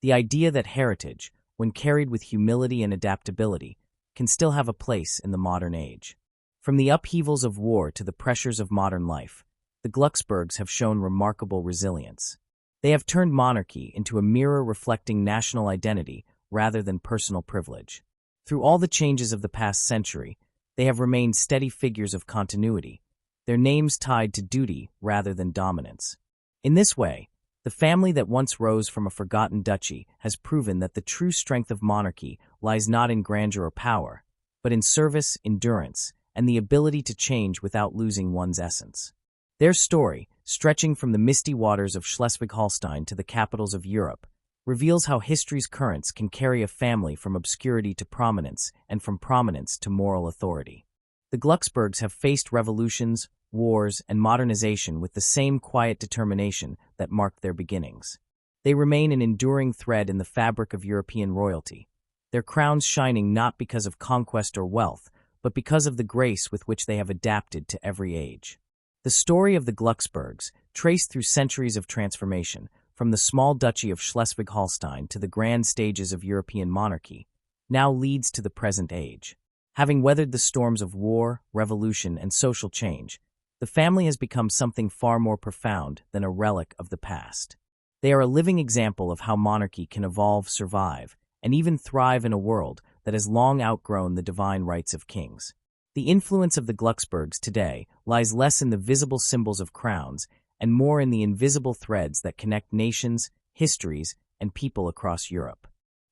the idea that heritage, when carried with humility and adaptability, can still have a place in the modern age. From the upheavals of war to the pressures of modern life, the Glucksburgs have shown remarkable resilience. They have turned monarchy into a mirror reflecting national identity rather than personal privilege. Through all the changes of the past century, they have remained steady figures of continuity, their names tied to duty rather than dominance. In this way, the family that once rose from a forgotten duchy has proven that the true strength of monarchy lies not in grandeur or power, but in service, endurance, and the ability to change without losing one's essence. Their story, stretching from the misty waters of Schleswig-Holstein to the capitals of Europe, reveals how history's currents can carry a family from obscurity to prominence and from prominence to moral authority. The Glucksburgs have faced revolutions, wars, and modernization with the same quiet determination that marked their beginnings. They remain an enduring thread in the fabric of European royalty, their crowns shining not because of conquest or wealth, but because of the grace with which they have adapted to every age. The story of the Glucksburgs, traced through centuries of transformation, from the small duchy of Schleswig-Holstein to the grand stages of European monarchy, now leads to the present age. Having weathered the storms of war, revolution, and social change, the family has become something far more profound than a relic of the past. They are a living example of how monarchy can evolve, survive, and even thrive in a world that has long outgrown the divine rights of kings. The influence of the Glucksburgs today lies less in the visible symbols of crowns and more in the invisible threads that connect nations, histories, and people across Europe.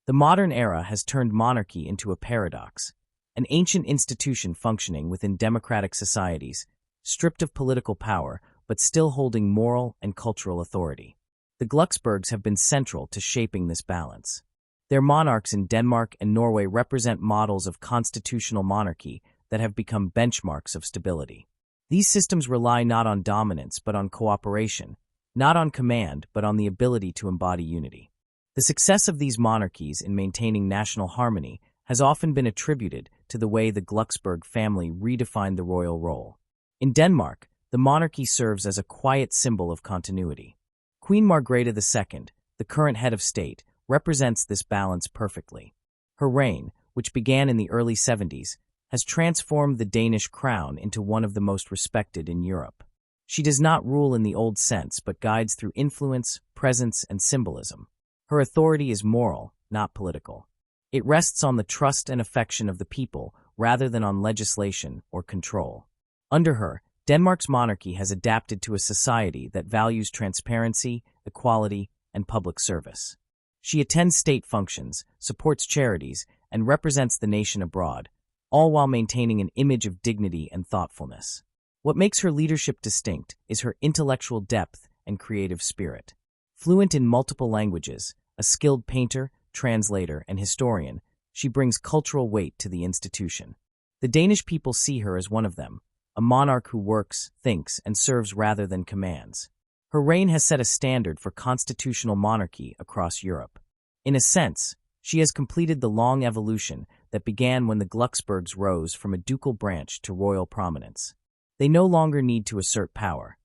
The modern era has turned monarchy into a paradox, an ancient institution functioning within democratic societies, stripped of political power but still holding moral and cultural authority. The Glucksburgs have been central to shaping this balance. Their monarchs in Denmark and Norway represent models of constitutional monarchy that have become benchmarks of stability. These systems rely not on dominance but on cooperation, not on command but on the ability to embody unity. The success of these monarchies in maintaining national harmony has often been attributed to the way the Glucksburg family redefined the royal role. In Denmark, the monarchy serves as a quiet symbol of continuity. Queen Margrethe II, the current head of state, represents this balance perfectly. Her reign, which began in the early 70s, has transformed the Danish crown into one of the most respected in Europe. She does not rule in the old sense but guides through influence, presence, and symbolism. Her authority is moral, not political. It rests on the trust and affection of the people rather than on legislation or control. Under her, Denmark's monarchy has adapted to a society that values transparency, equality, and public service. She attends state functions, supports charities, and represents the nation abroad, all while maintaining an image of dignity and thoughtfulness. What makes her leadership distinct is her intellectual depth and creative spirit. Fluent in multiple languages, a skilled painter, translator, and historian, she brings cultural weight to the institution. The Danish people see her as one of them, a monarch who works, thinks, and serves rather than commands. Her reign has set a standard for constitutional monarchy across Europe. In a sense, she has completed the long evolution that began when the Glucksburgs rose from a ducal branch to royal prominence. They no longer need to assert power.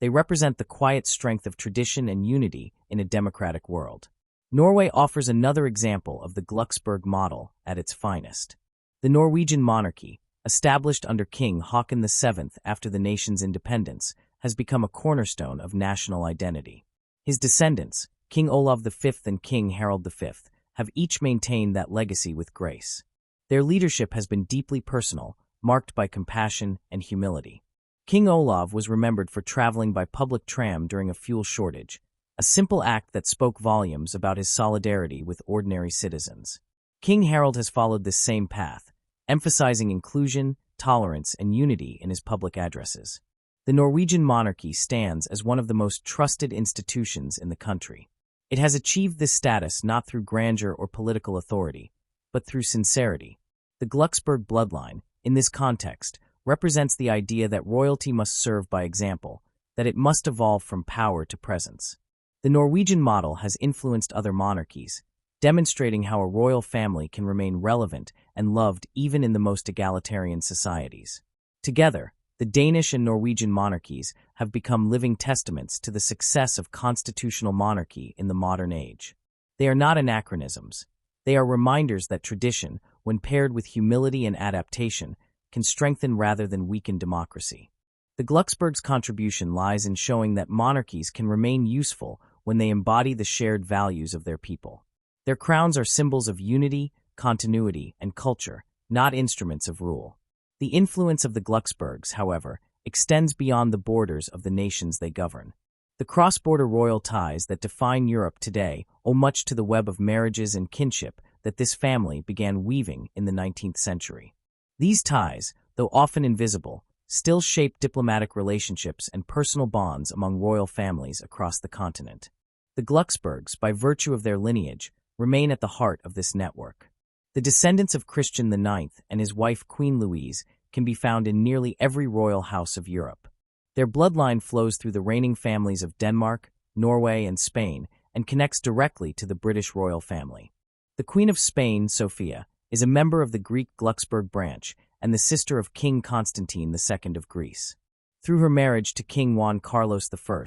They represent the quiet strength of tradition and unity in a democratic world. Norway offers another example of the Glucksburg model at its finest. The Norwegian monarchy, established under King Haakon VII after the nation's independence, has become a cornerstone of national identity. His descendants, King Olav V and King Harald V, have each maintained that legacy with grace. Their leadership has been deeply personal, marked by compassion and humility. King Olav was remembered for traveling by public tram during a fuel shortage, a simple act that spoke volumes about his solidarity with ordinary citizens. King Harald has followed this same path, emphasizing inclusion, tolerance, and unity in his public addresses. The Norwegian monarchy stands as one of the most trusted institutions in the country. It has achieved this status not through grandeur or political authority, but through sincerity. The Glucksburg bloodline, in this context, represents the idea that royalty must serve by example, that it must evolve from power to presence. The Norwegian model has influenced other monarchies, demonstrating how a royal family can remain relevant and loved even in the most egalitarian societies. Together, the Danish and Norwegian monarchies have become living testaments to the success of constitutional monarchy in the modern age. They are not anachronisms. They are reminders that tradition, when paired with humility and adaptation, can strengthen rather than weaken democracy. The Glucksbergs' contribution lies in showing that monarchies can remain useful when they embody the shared values of their people. Their crowns are symbols of unity, continuity, and culture, not instruments of rule. The influence of the Glucksbergs, however, extends beyond the borders of the nations they govern. The cross-border royal ties that define Europe today owe much to the web of marriages and kinship that this family began weaving in the 19th century. These ties, though often invisible, still shape diplomatic relationships and personal bonds among royal families across the continent. The Glucksbergs, by virtue of their lineage, remain at the heart of this network. The descendants of Christian IX and his wife Queen Louise can be found in nearly every royal house of Europe. Their bloodline flows through the reigning families of Denmark, Norway, and Spain, and connects directly to the British royal family. The Queen of Spain, Sophia, is a member of the Greek Glucksburg branch and the sister of King Constantine II of Greece. Through her marriage to King Juan Carlos I,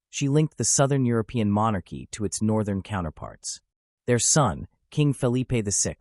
she linked the southern European monarchy to its northern counterparts. Their son, King Felipe VI,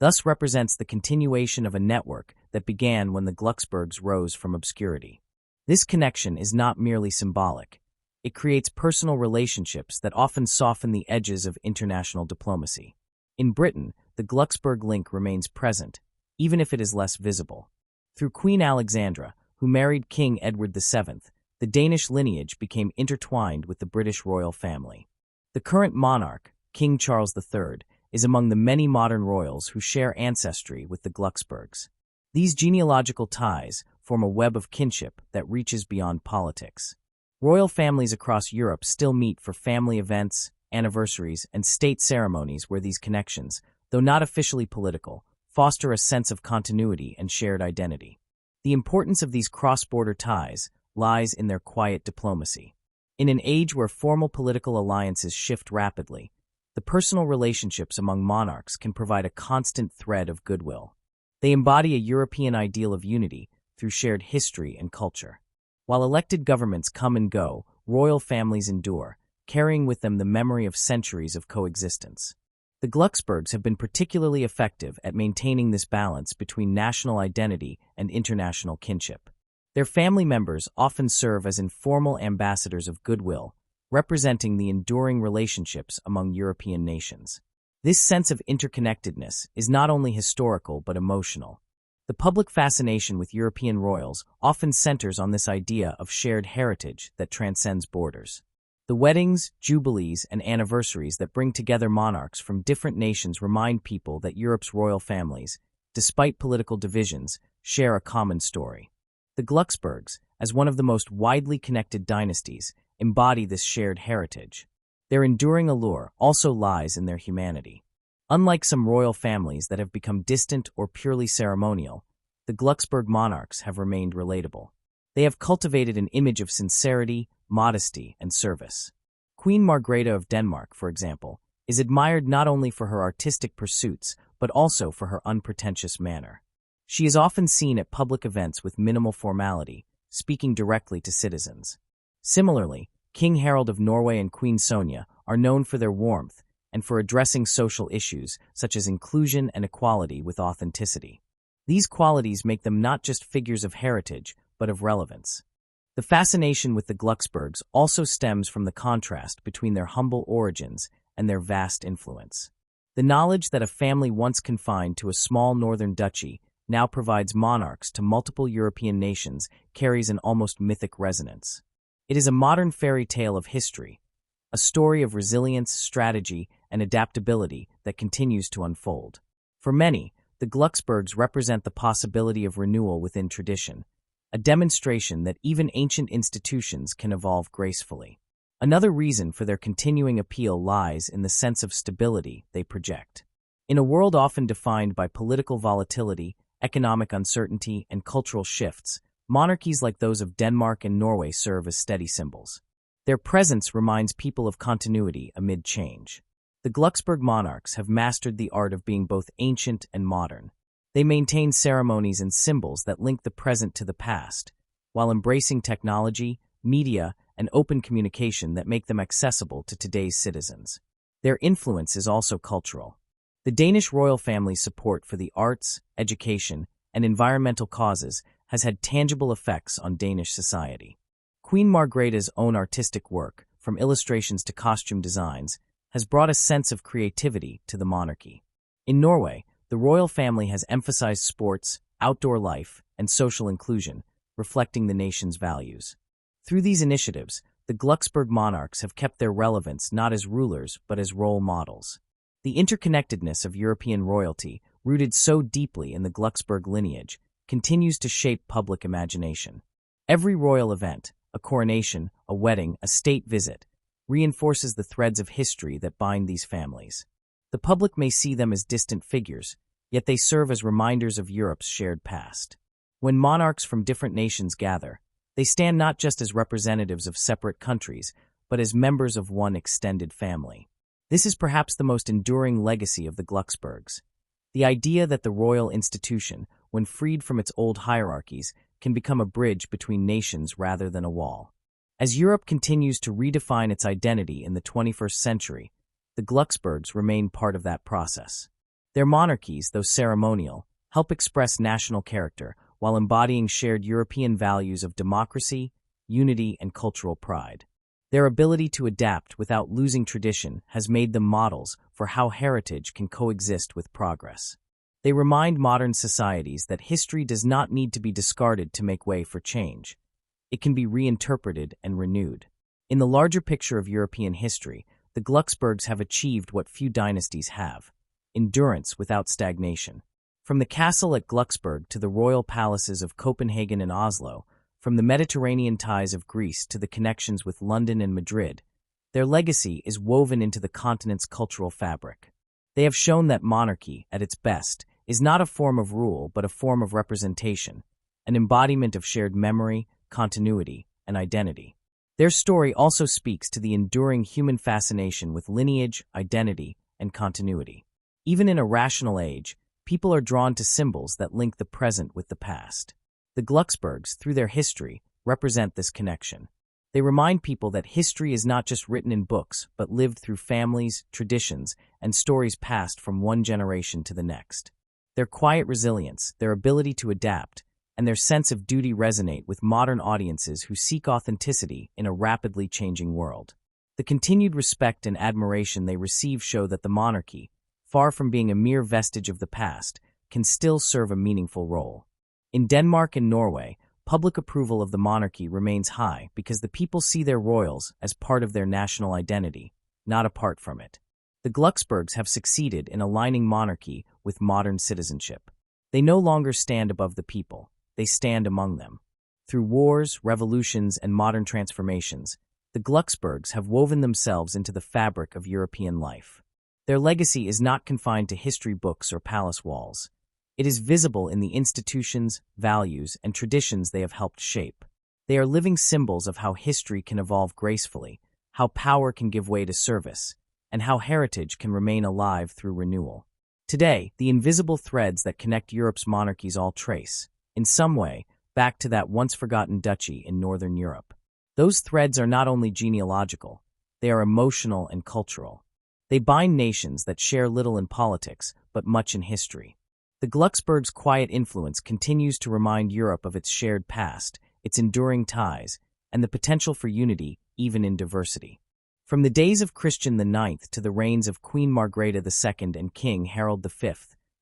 thus represents the continuation of a network that began when the Glucksbergs rose from obscurity. This connection is not merely symbolic. It creates personal relationships that often soften the edges of international diplomacy. In Britain, the Glucksburg link remains present, even if it is less visible. Through Queen Alexandra, who married King Edward VII, the Danish lineage became intertwined with the British royal family. The current monarch, King Charles III, is among the many modern royals who share ancestry with the Glucksbergs. These genealogical ties form a web of kinship that reaches beyond politics. Royal families across Europe still meet for family events, anniversaries, and state ceremonies where these connections, though not officially political, foster a sense of continuity and shared identity. The importance of these cross-border ties lies in their quiet diplomacy. In an age where formal political alliances shift rapidly, the personal relationships among monarchs can provide a constant thread of goodwill. They embody a European ideal of unity through shared history and culture. While elected governments come and go, royal families endure, carrying with them the memory of centuries of coexistence. The Glucksbergs have been particularly effective at maintaining this balance between national identity and international kinship. Their family members often serve as informal ambassadors of goodwill, representing the enduring relationships among European nations. This sense of interconnectedness is not only historical but emotional. The public fascination with European royals often centers on this idea of shared heritage that transcends borders. The weddings, jubilees, and anniversaries that bring together monarchs from different nations remind people that Europe's royal families, despite political divisions, share a common story. The Glucksburgs, as one of the most widely connected dynasties, embody this shared heritage. Their enduring allure also lies in their humanity. Unlike some royal families that have become distant or purely ceremonial, the Glucksburg monarchs have remained relatable. They have cultivated an image of sincerity, modesty, and service. Queen Margrethe of Denmark, for example, is admired not only for her artistic pursuits, but also for her unpretentious manner. She is often seen at public events with minimal formality, speaking directly to citizens. Similarly, King Harald of Norway and Queen Sonja are known for their warmth and for addressing social issues such as inclusion and equality with authenticity. These qualities make them not just figures of heritage, but of relevance. The fascination with the Glucksbergs also stems from the contrast between their humble origins and their vast influence. The knowledge that a family once confined to a small northern duchy now provides monarchs to multiple European nations carries an almost mythic resonance. It is a modern fairy tale of history, a story of resilience, strategy, and adaptability that continues to unfold. For many, the Glucksbergs represent the possibility of renewal within tradition, a demonstration that even ancient institutions can evolve gracefully. Another reason for their continuing appeal lies in the sense of stability they project. In a world often defined by political volatility, economic uncertainty, and cultural shifts, monarchies like those of Denmark and Norway serve as steady symbols. Their presence reminds people of continuity amid change. The Glucksburg monarchs have mastered the art of being both ancient and modern. They maintain ceremonies and symbols that link the present to the past, while embracing technology, media, and open communication that make them accessible to today's citizens. Their influence is also cultural. The Danish royal family's support for the arts, education, and environmental causes has had tangible effects on Danish society. Queen Margrethe's own artistic work, from illustrations to costume designs, has brought a sense of creativity to the monarchy. In Norway, the royal family has emphasized sports, outdoor life, and social inclusion, reflecting the nation's values. Through these initiatives, the Glucksburg monarchs have kept their relevance not as rulers but as role models. The interconnectedness of European royalty, rooted so deeply in the Glucksburg lineage, continues to shape public imagination. Every royal event, a coronation, a wedding, a state visit, reinforces the threads of history that bind these families. The public may see them as distant figures, yet they serve as reminders of Europe's shared past. When monarchs from different nations gather, they stand not just as representatives of separate countries, but as members of one extended family. This is perhaps the most enduring legacy of the Glucksburgs. The idea that the royal institution, when freed from its old hierarchies, can become a bridge between nations rather than a wall. As Europe continues to redefine its identity in the 21st century, the Glucksburgs remain part of that process. Their monarchies, though ceremonial, help express national character while embodying shared European values of democracy, unity, and cultural pride. Their ability to adapt without losing tradition has made them models for how heritage can coexist with progress. They remind modern societies that history does not need to be discarded to make way for change. It can be reinterpreted and renewed. In the larger picture of European history, the Glucksburgs have achieved what few dynasties have: endurance without stagnation. From the castle at Glucksburg to the royal palaces of Copenhagen and Oslo, from the Mediterranean ties of Greece to the connections with London and Madrid, their legacy is woven into the continent's cultural fabric. They have shown that monarchy, at its best, is not a form of rule but a form of representation, an embodiment of shared memory, continuity, and identity. Their story also speaks to the enduring human fascination with lineage, identity, and continuity. Even in a rational age, people are drawn to symbols that link the present with the past. The Glucksburgs, through their history, represent this connection. They remind people that history is not just written in books, but lived through families, traditions, and stories passed from one generation to the next. Their quiet resilience, their ability to adapt, and their sense of duty resonate with modern audiences who seek authenticity in a rapidly changing world. The continued respect and admiration they receive show that the monarchy, far from being a mere vestige of the past, can still serve a meaningful role. In Denmark and Norway, public approval of the monarchy remains high because the people see their royals as part of their national identity, not apart from it. The Glucksburgs have succeeded in aligning monarchy with modern citizenship. They no longer stand above the people, they stand among them. Through wars, revolutions, and modern transformations, the Glucksburgs have woven themselves into the fabric of European life. Their legacy is not confined to history books or palace walls. It is visible in the institutions, values, and traditions they have helped shape. They are living symbols of how history can evolve gracefully, how power can give way to service, and how heritage can remain alive through renewal. Today, the invisible threads that connect Europe's monarchies all trace, in some way, back to that once-forgotten duchy in Northern Europe. Those threads are not only genealogical, they are emotional and cultural. They bind nations that share little in politics, but much in history. The Glucksburgs' quiet influence continues to remind Europe of its shared past, its enduring ties, and the potential for unity even in diversity. From the days of Christian IX to the reigns of Queen Margrethe II and King Harold V,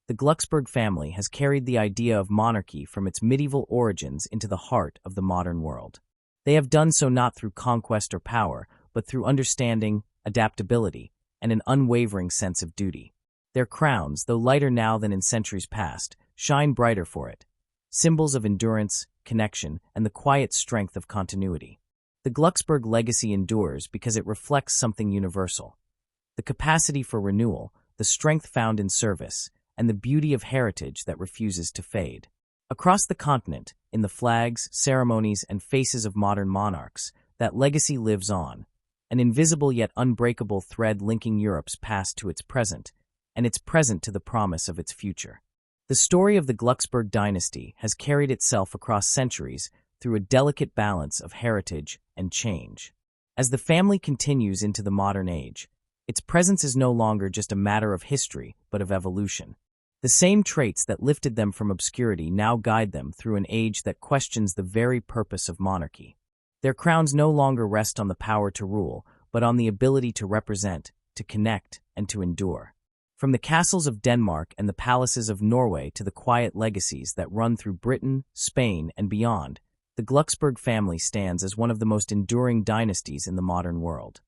the Glucksburg family has carried the idea of monarchy from its medieval origins into the heart of the modern world. They have done so not through conquest or power, but through understanding, adaptability, and an unwavering sense of duty. Their crowns, though lighter now than in centuries past, shine brighter for it, symbols of endurance, connection, and the quiet strength of continuity. The Glucksburg legacy endures because it reflects something universal: the capacity for renewal, the strength found in service, and the beauty of heritage that refuses to fade. Across the continent, in the flags, ceremonies, and faces of modern monarchs, that legacy lives on, an invisible yet unbreakable thread linking Europe's past to its present, and its present to the promise of its future. The story of the Glücksburg dynasty has carried itself across centuries through a delicate balance of heritage and change. As the family continues into the modern age, its presence is no longer just a matter of history, but of evolution. The same traits that lifted them from obscurity now guide them through an age that questions the very purpose of monarchy. Their crowns no longer rest on the power to rule, but on the ability to represent, to connect, and to endure. From the castles of Denmark and the palaces of Norway to the quiet legacies that run through Britain, Spain, and beyond, the Glucksburg family stands as one of the most enduring dynasties in the modern world.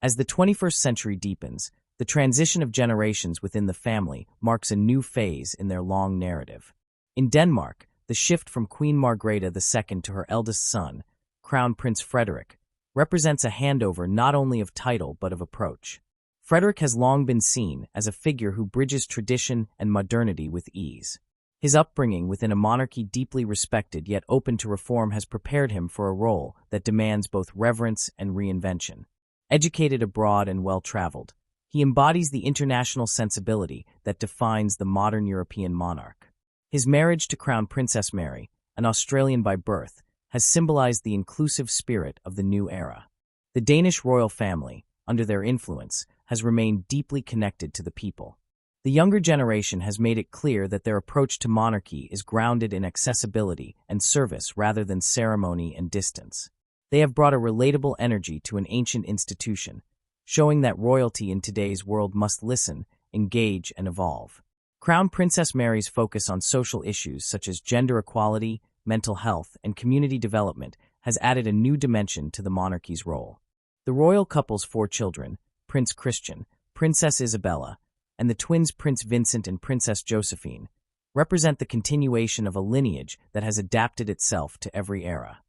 As the 21st century deepens, the transition of generations within the family marks a new phase in their long narrative. In Denmark, the shift from Queen Margrethe II to her eldest son, Crown Prince Frederik, represents a handover not only of title but of approach. Frederik has long been seen as a figure who bridges tradition and modernity with ease. His upbringing within a monarchy deeply respected yet open to reform has prepared him for a role that demands both reverence and reinvention. Educated abroad and well-traveled, he embodies the international sensibility that defines the modern European monarch. His marriage to Crown Princess Mary, an Australian by birth, has symbolized the inclusive spirit of the new era. The Danish royal family, under their influence, has remained deeply connected to the people. The younger generation has made it clear that their approach to monarchy is grounded in accessibility and service rather than ceremony and distance. They have brought a relatable energy to an ancient institution, showing that royalty in today's world must listen, engage, and evolve. Crown Princess Mary's focus on social issues such as gender equality, mental health, and community development has added a new dimension to the monarchy's role. The royal couple's 4 children, Prince Christian, Princess Isabella, and the twins Prince Vincent and Princess Josephine, represent the continuation of a lineage that has adapted itself to every era.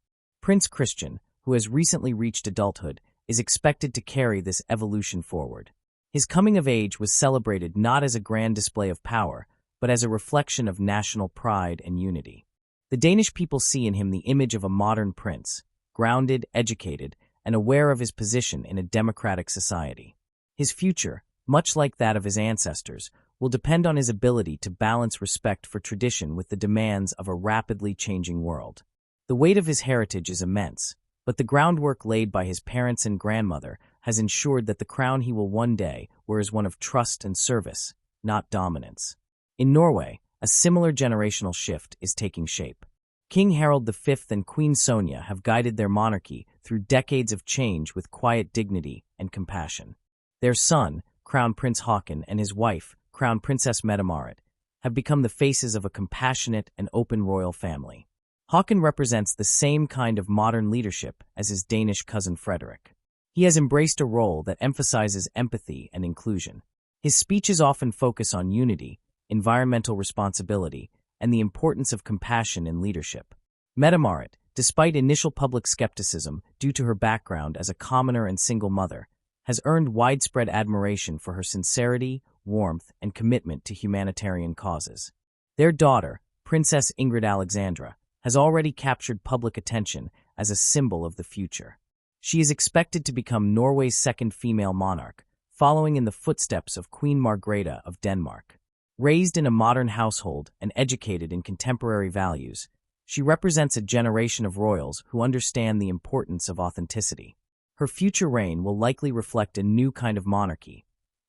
Prince Christian, who has recently reached adulthood, is expected to carry this evolution forward. His coming of age was celebrated not as a grand display of power, but as a reflection of national pride and unity. The Danish people see in him the image of a modern prince, grounded, educated, and aware of his position in a democratic society. His future, much like that of his ancestors, will depend on his ability to balance respect for tradition with the demands of a rapidly changing world. The weight of his heritage is immense, but the groundwork laid by his parents and grandmother has ensured that the crown he will one day wear is one of trust and service, not dominance. In Norway, a similar generational shift is taking shape. King Harald V and Queen Sonja have guided their monarchy through decades of change with quiet dignity and compassion. Their son, Crown Prince Haakon, and his wife, Crown Princess Mette-Marit, have become the faces of a compassionate and open royal family. Haakon represents the same kind of modern leadership as his Danish cousin Frederik. He has embraced a role that emphasizes empathy and inclusion. His speeches often focus on unity, environmental responsibility, and the importance of compassion in leadership. Mette-Marit, despite initial public skepticism due to her background as a commoner and single mother, has earned widespread admiration for her sincerity, warmth, and commitment to humanitarian causes. Their daughter, Princess Ingrid Alexandra, has already captured public attention as a symbol of the future. She is expected to become Norway's second female monarch, following in the footsteps of Queen Margrethe of Denmark. Raised in a modern household and educated in contemporary values, she represents a generation of royals who understand the importance of authenticity. Her future reign will likely reflect a new kind of monarchy,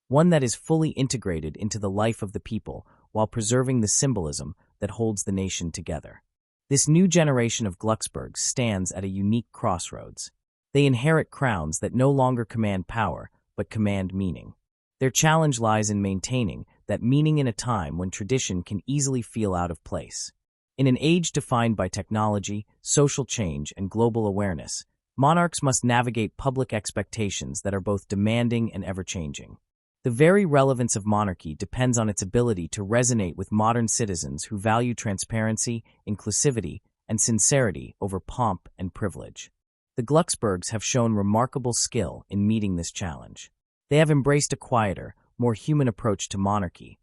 one that is fully integrated into the life of the people while preserving the symbolism that holds the nation together. This new generation of Glucksburgs stands at a unique crossroads. They inherit crowns that no longer command power, but command meaning. Their challenge lies in maintaining that meaning in a time when tradition can easily feel out of place. In an age defined by technology, social change, and global awareness, monarchs must navigate public expectations that are both demanding and ever-changing. The very relevance of monarchy depends on its ability to resonate with modern citizens who value transparency, inclusivity, and sincerity over pomp and privilege. The Glucksburgs have shown remarkable skill in meeting this challenge. They have embraced a quieter, more human approach to monarchy,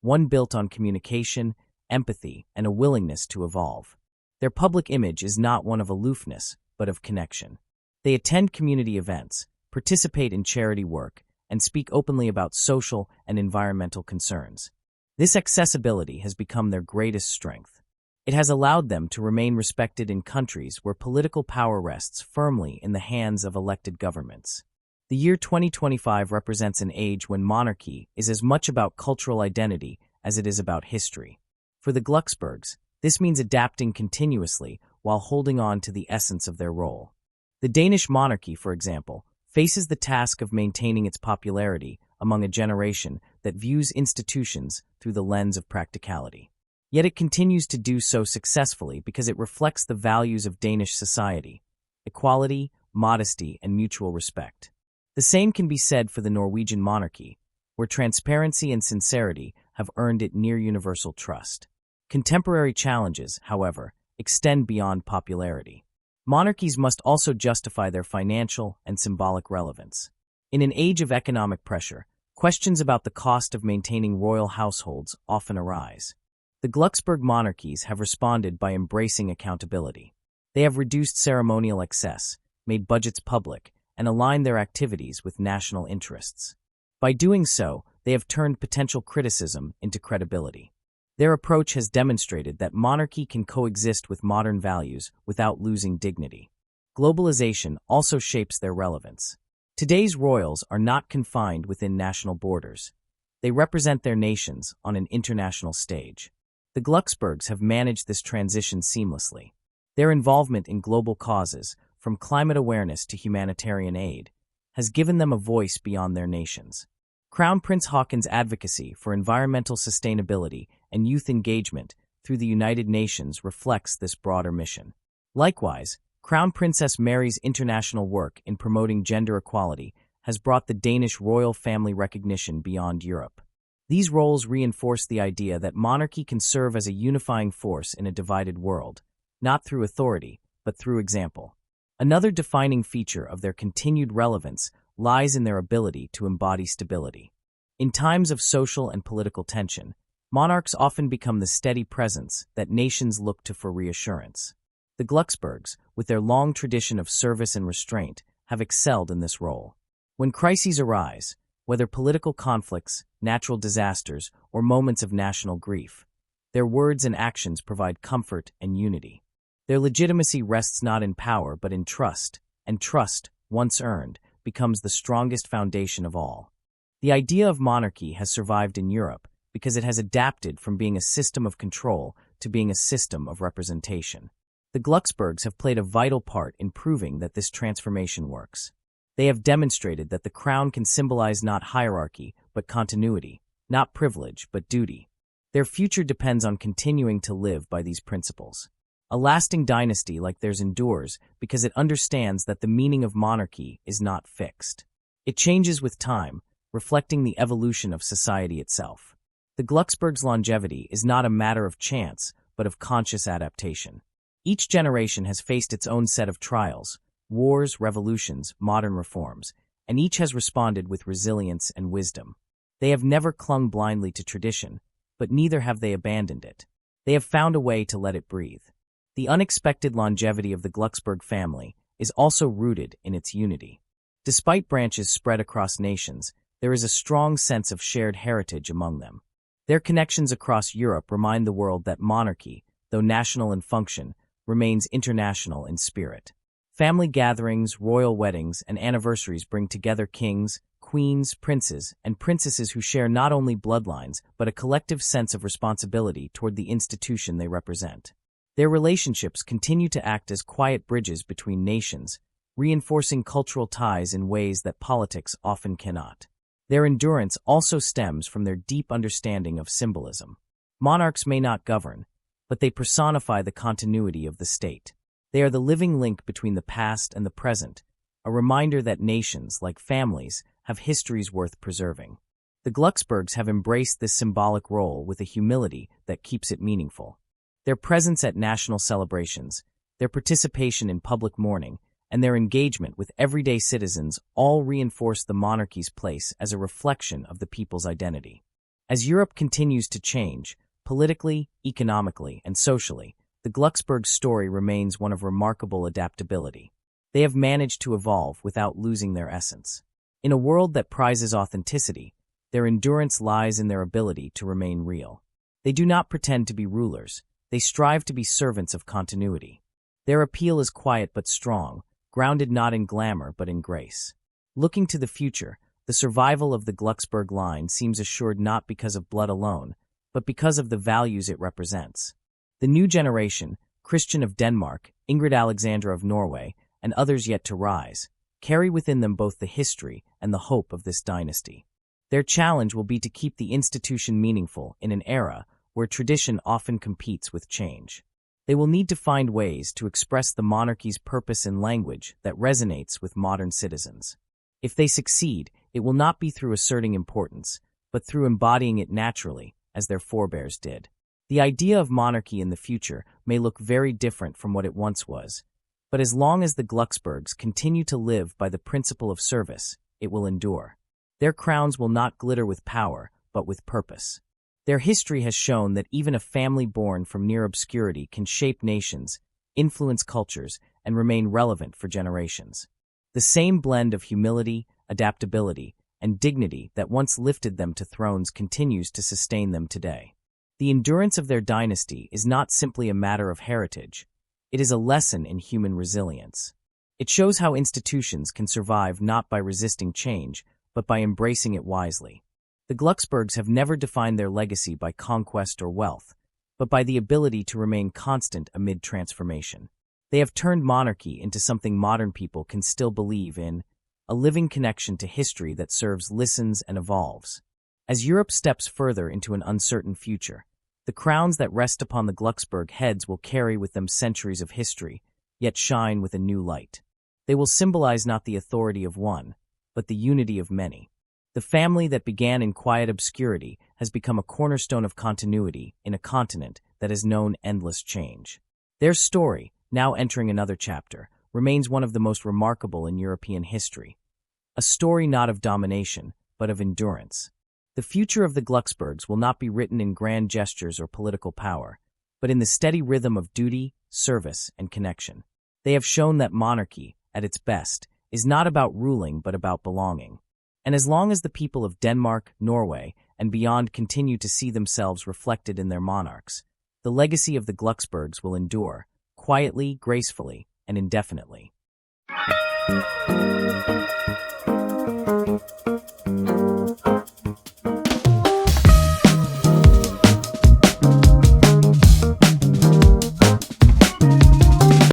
one built on communication, empathy, and a willingness to evolve. Their public image is not one of aloofness, but of connection. They attend community events, participate in charity work, and speak openly about social and environmental concerns. This accessibility has become their greatest strength. It has allowed them to remain respected in countries where political power rests firmly in the hands of elected governments. The year 2025 represents an age when monarchy is as much about cultural identity as it is about history. For the Glucksburgs, this means adapting continuously while holding on to the essence of their role. The Danish monarchy, for example, faces the task of maintaining its popularity among a generation that views institutions through the lens of practicality. Yet it continues to do so successfully because it reflects the values of Danish society: equality, modesty, and mutual respect. The same can be said for the Norwegian monarchy, where transparency and sincerity have earned it near universal trust. Contemporary challenges, however, extend beyond popularity. Monarchies must also justify their financial and symbolic relevance. In an age of economic pressure, questions about the cost of maintaining royal households often arise. The Glücksburg monarchies have responded by embracing accountability. They have reduced ceremonial excess, made budgets public, and aligned their activities with national interests. By doing so, they have turned potential criticism into credibility. Their approach has demonstrated that monarchy can coexist with modern values without losing dignity. Globalization also shapes their relevance. Today's royals are not confined within national borders. They represent their nations on an international stage. The Glücksburgs have managed this transition seamlessly. Their involvement in global causes, from climate awareness to humanitarian aid, has given them a voice beyond their nations. Crown Prince Haakon's advocacy for environmental sustainability and youth engagement through the United Nations reflects this broader mission. Likewise, Crown Princess Mary's international work in promoting gender equality has brought the Danish royal family recognition beyond Europe. These roles reinforce the idea that monarchy can serve as a unifying force in a divided world, not through authority, but through example. Another defining feature of their continued relevance lies in their ability to embody stability. In times of social and political tension, monarchs often become the steady presence that nations look to for reassurance. The Glücksburgs, with their long tradition of service and restraint, have excelled in this role. When crises arise, whether political conflicts, natural disasters, or moments of national grief, their words and actions provide comfort and unity. Their legitimacy rests not in power but in trust, and trust, once earned, becomes the strongest foundation of all. The idea of monarchy has survived in Europe because it has adapted from being a system of control to being a system of representation. The Glücksburgs have played a vital part in proving that this transformation works. They have demonstrated that the crown can symbolize not hierarchy but continuity, not privilege but duty. Their future depends on continuing to live by these principles. A lasting dynasty like theirs endures because it understands that the meaning of monarchy is not fixed. It changes with time, reflecting the evolution of society itself. The Glücksburgs' longevity is not a matter of chance, but of conscious adaptation. Each generation has faced its own set of trials, wars, revolutions, modern reforms, and each has responded with resilience and wisdom. They have never clung blindly to tradition, but neither have they abandoned it. They have found a way to let it breathe. The unexpected longevity of the Glücksburg family is also rooted in its unity. Despite branches spread across nations, there is a strong sense of shared heritage among them. Their connections across Europe remind the world that monarchy, though national in function, remains international in spirit. Family gatherings, royal weddings, and anniversaries bring together kings, queens, princes, and princesses who share not only bloodlines but a collective sense of responsibility toward the institution they represent. Their relationships continue to act as quiet bridges between nations, reinforcing cultural ties in ways that politics often cannot. Their endurance also stems from their deep understanding of symbolism. Monarchs may not govern, but they personify the continuity of the state. They are the living link between the past and the present, a reminder that nations, like families, have histories worth preserving. The Glücksburgs have embraced this symbolic role with a humility that keeps it meaningful. Their presence at national celebrations, their participation in public mourning, and their engagement with everyday citizens all reinforce the monarchy's place as a reflection of the people's identity. As Europe continues to change, politically, economically, and socially, the Glücksburg story remains one of remarkable adaptability. They have managed to evolve without losing their essence. In a world that prizes authenticity, their endurance lies in their ability to remain real. They do not pretend to be rulers. They strive to be servants of continuity. Their appeal is quiet but strong, grounded not in glamour but in grace. Looking to the future, the survival of the Glücksburg line seems assured not because of blood alone, but because of the values it represents. The new generation, Christian of Denmark, Ingrid Alexandra of Norway, and others yet to rise, carry within them both the history and the hope of this dynasty. Their challenge will be to keep the institution meaningful in an era where tradition often competes with change. They will need to find ways to express the monarchy's purpose in language that resonates with modern citizens. If they succeed, it will not be through asserting importance, but through embodying it naturally, as their forebears did. The idea of monarchy in the future may look very different from what it once was, but as long as the Glucksburgs continue to live by the principle of service, it will endure. Their crowns will not glitter with power, but with purpose. Their history has shown that even a family born from near obscurity can shape nations, influence cultures, and remain relevant for generations. The same blend of humility, adaptability, and dignity that once lifted them to thrones continues to sustain them today. The endurance of their dynasty is not simply a matter of heritage. It is a lesson in human resilience. It shows how institutions can survive not by resisting change, but by embracing it wisely. The Glucksburgs have never defined their legacy by conquest or wealth, but by the ability to remain constant amid transformation. They have turned monarchy into something modern people can still believe in, a living connection to history that serves, listens, and evolves. As Europe steps further into an uncertain future, the crowns that rest upon the Glucksburg heads will carry with them centuries of history, yet shine with a new light. They will symbolize not the authority of one, but the unity of many. The family that began in quiet obscurity has become a cornerstone of continuity in a continent that has known endless change. Their story, now entering another chapter, remains one of the most remarkable in European history. A story not of domination, but of endurance. The future of the Glucksburgs will not be written in grand gestures or political power, but in the steady rhythm of duty, service, and connection. They have shown that monarchy, at its best, is not about ruling but about belonging. And as long as the people of Denmark, Norway, and beyond continue to see themselves reflected in their monarchs, the legacy of the Glucksburgs will endure, quietly, gracefully, and indefinitely.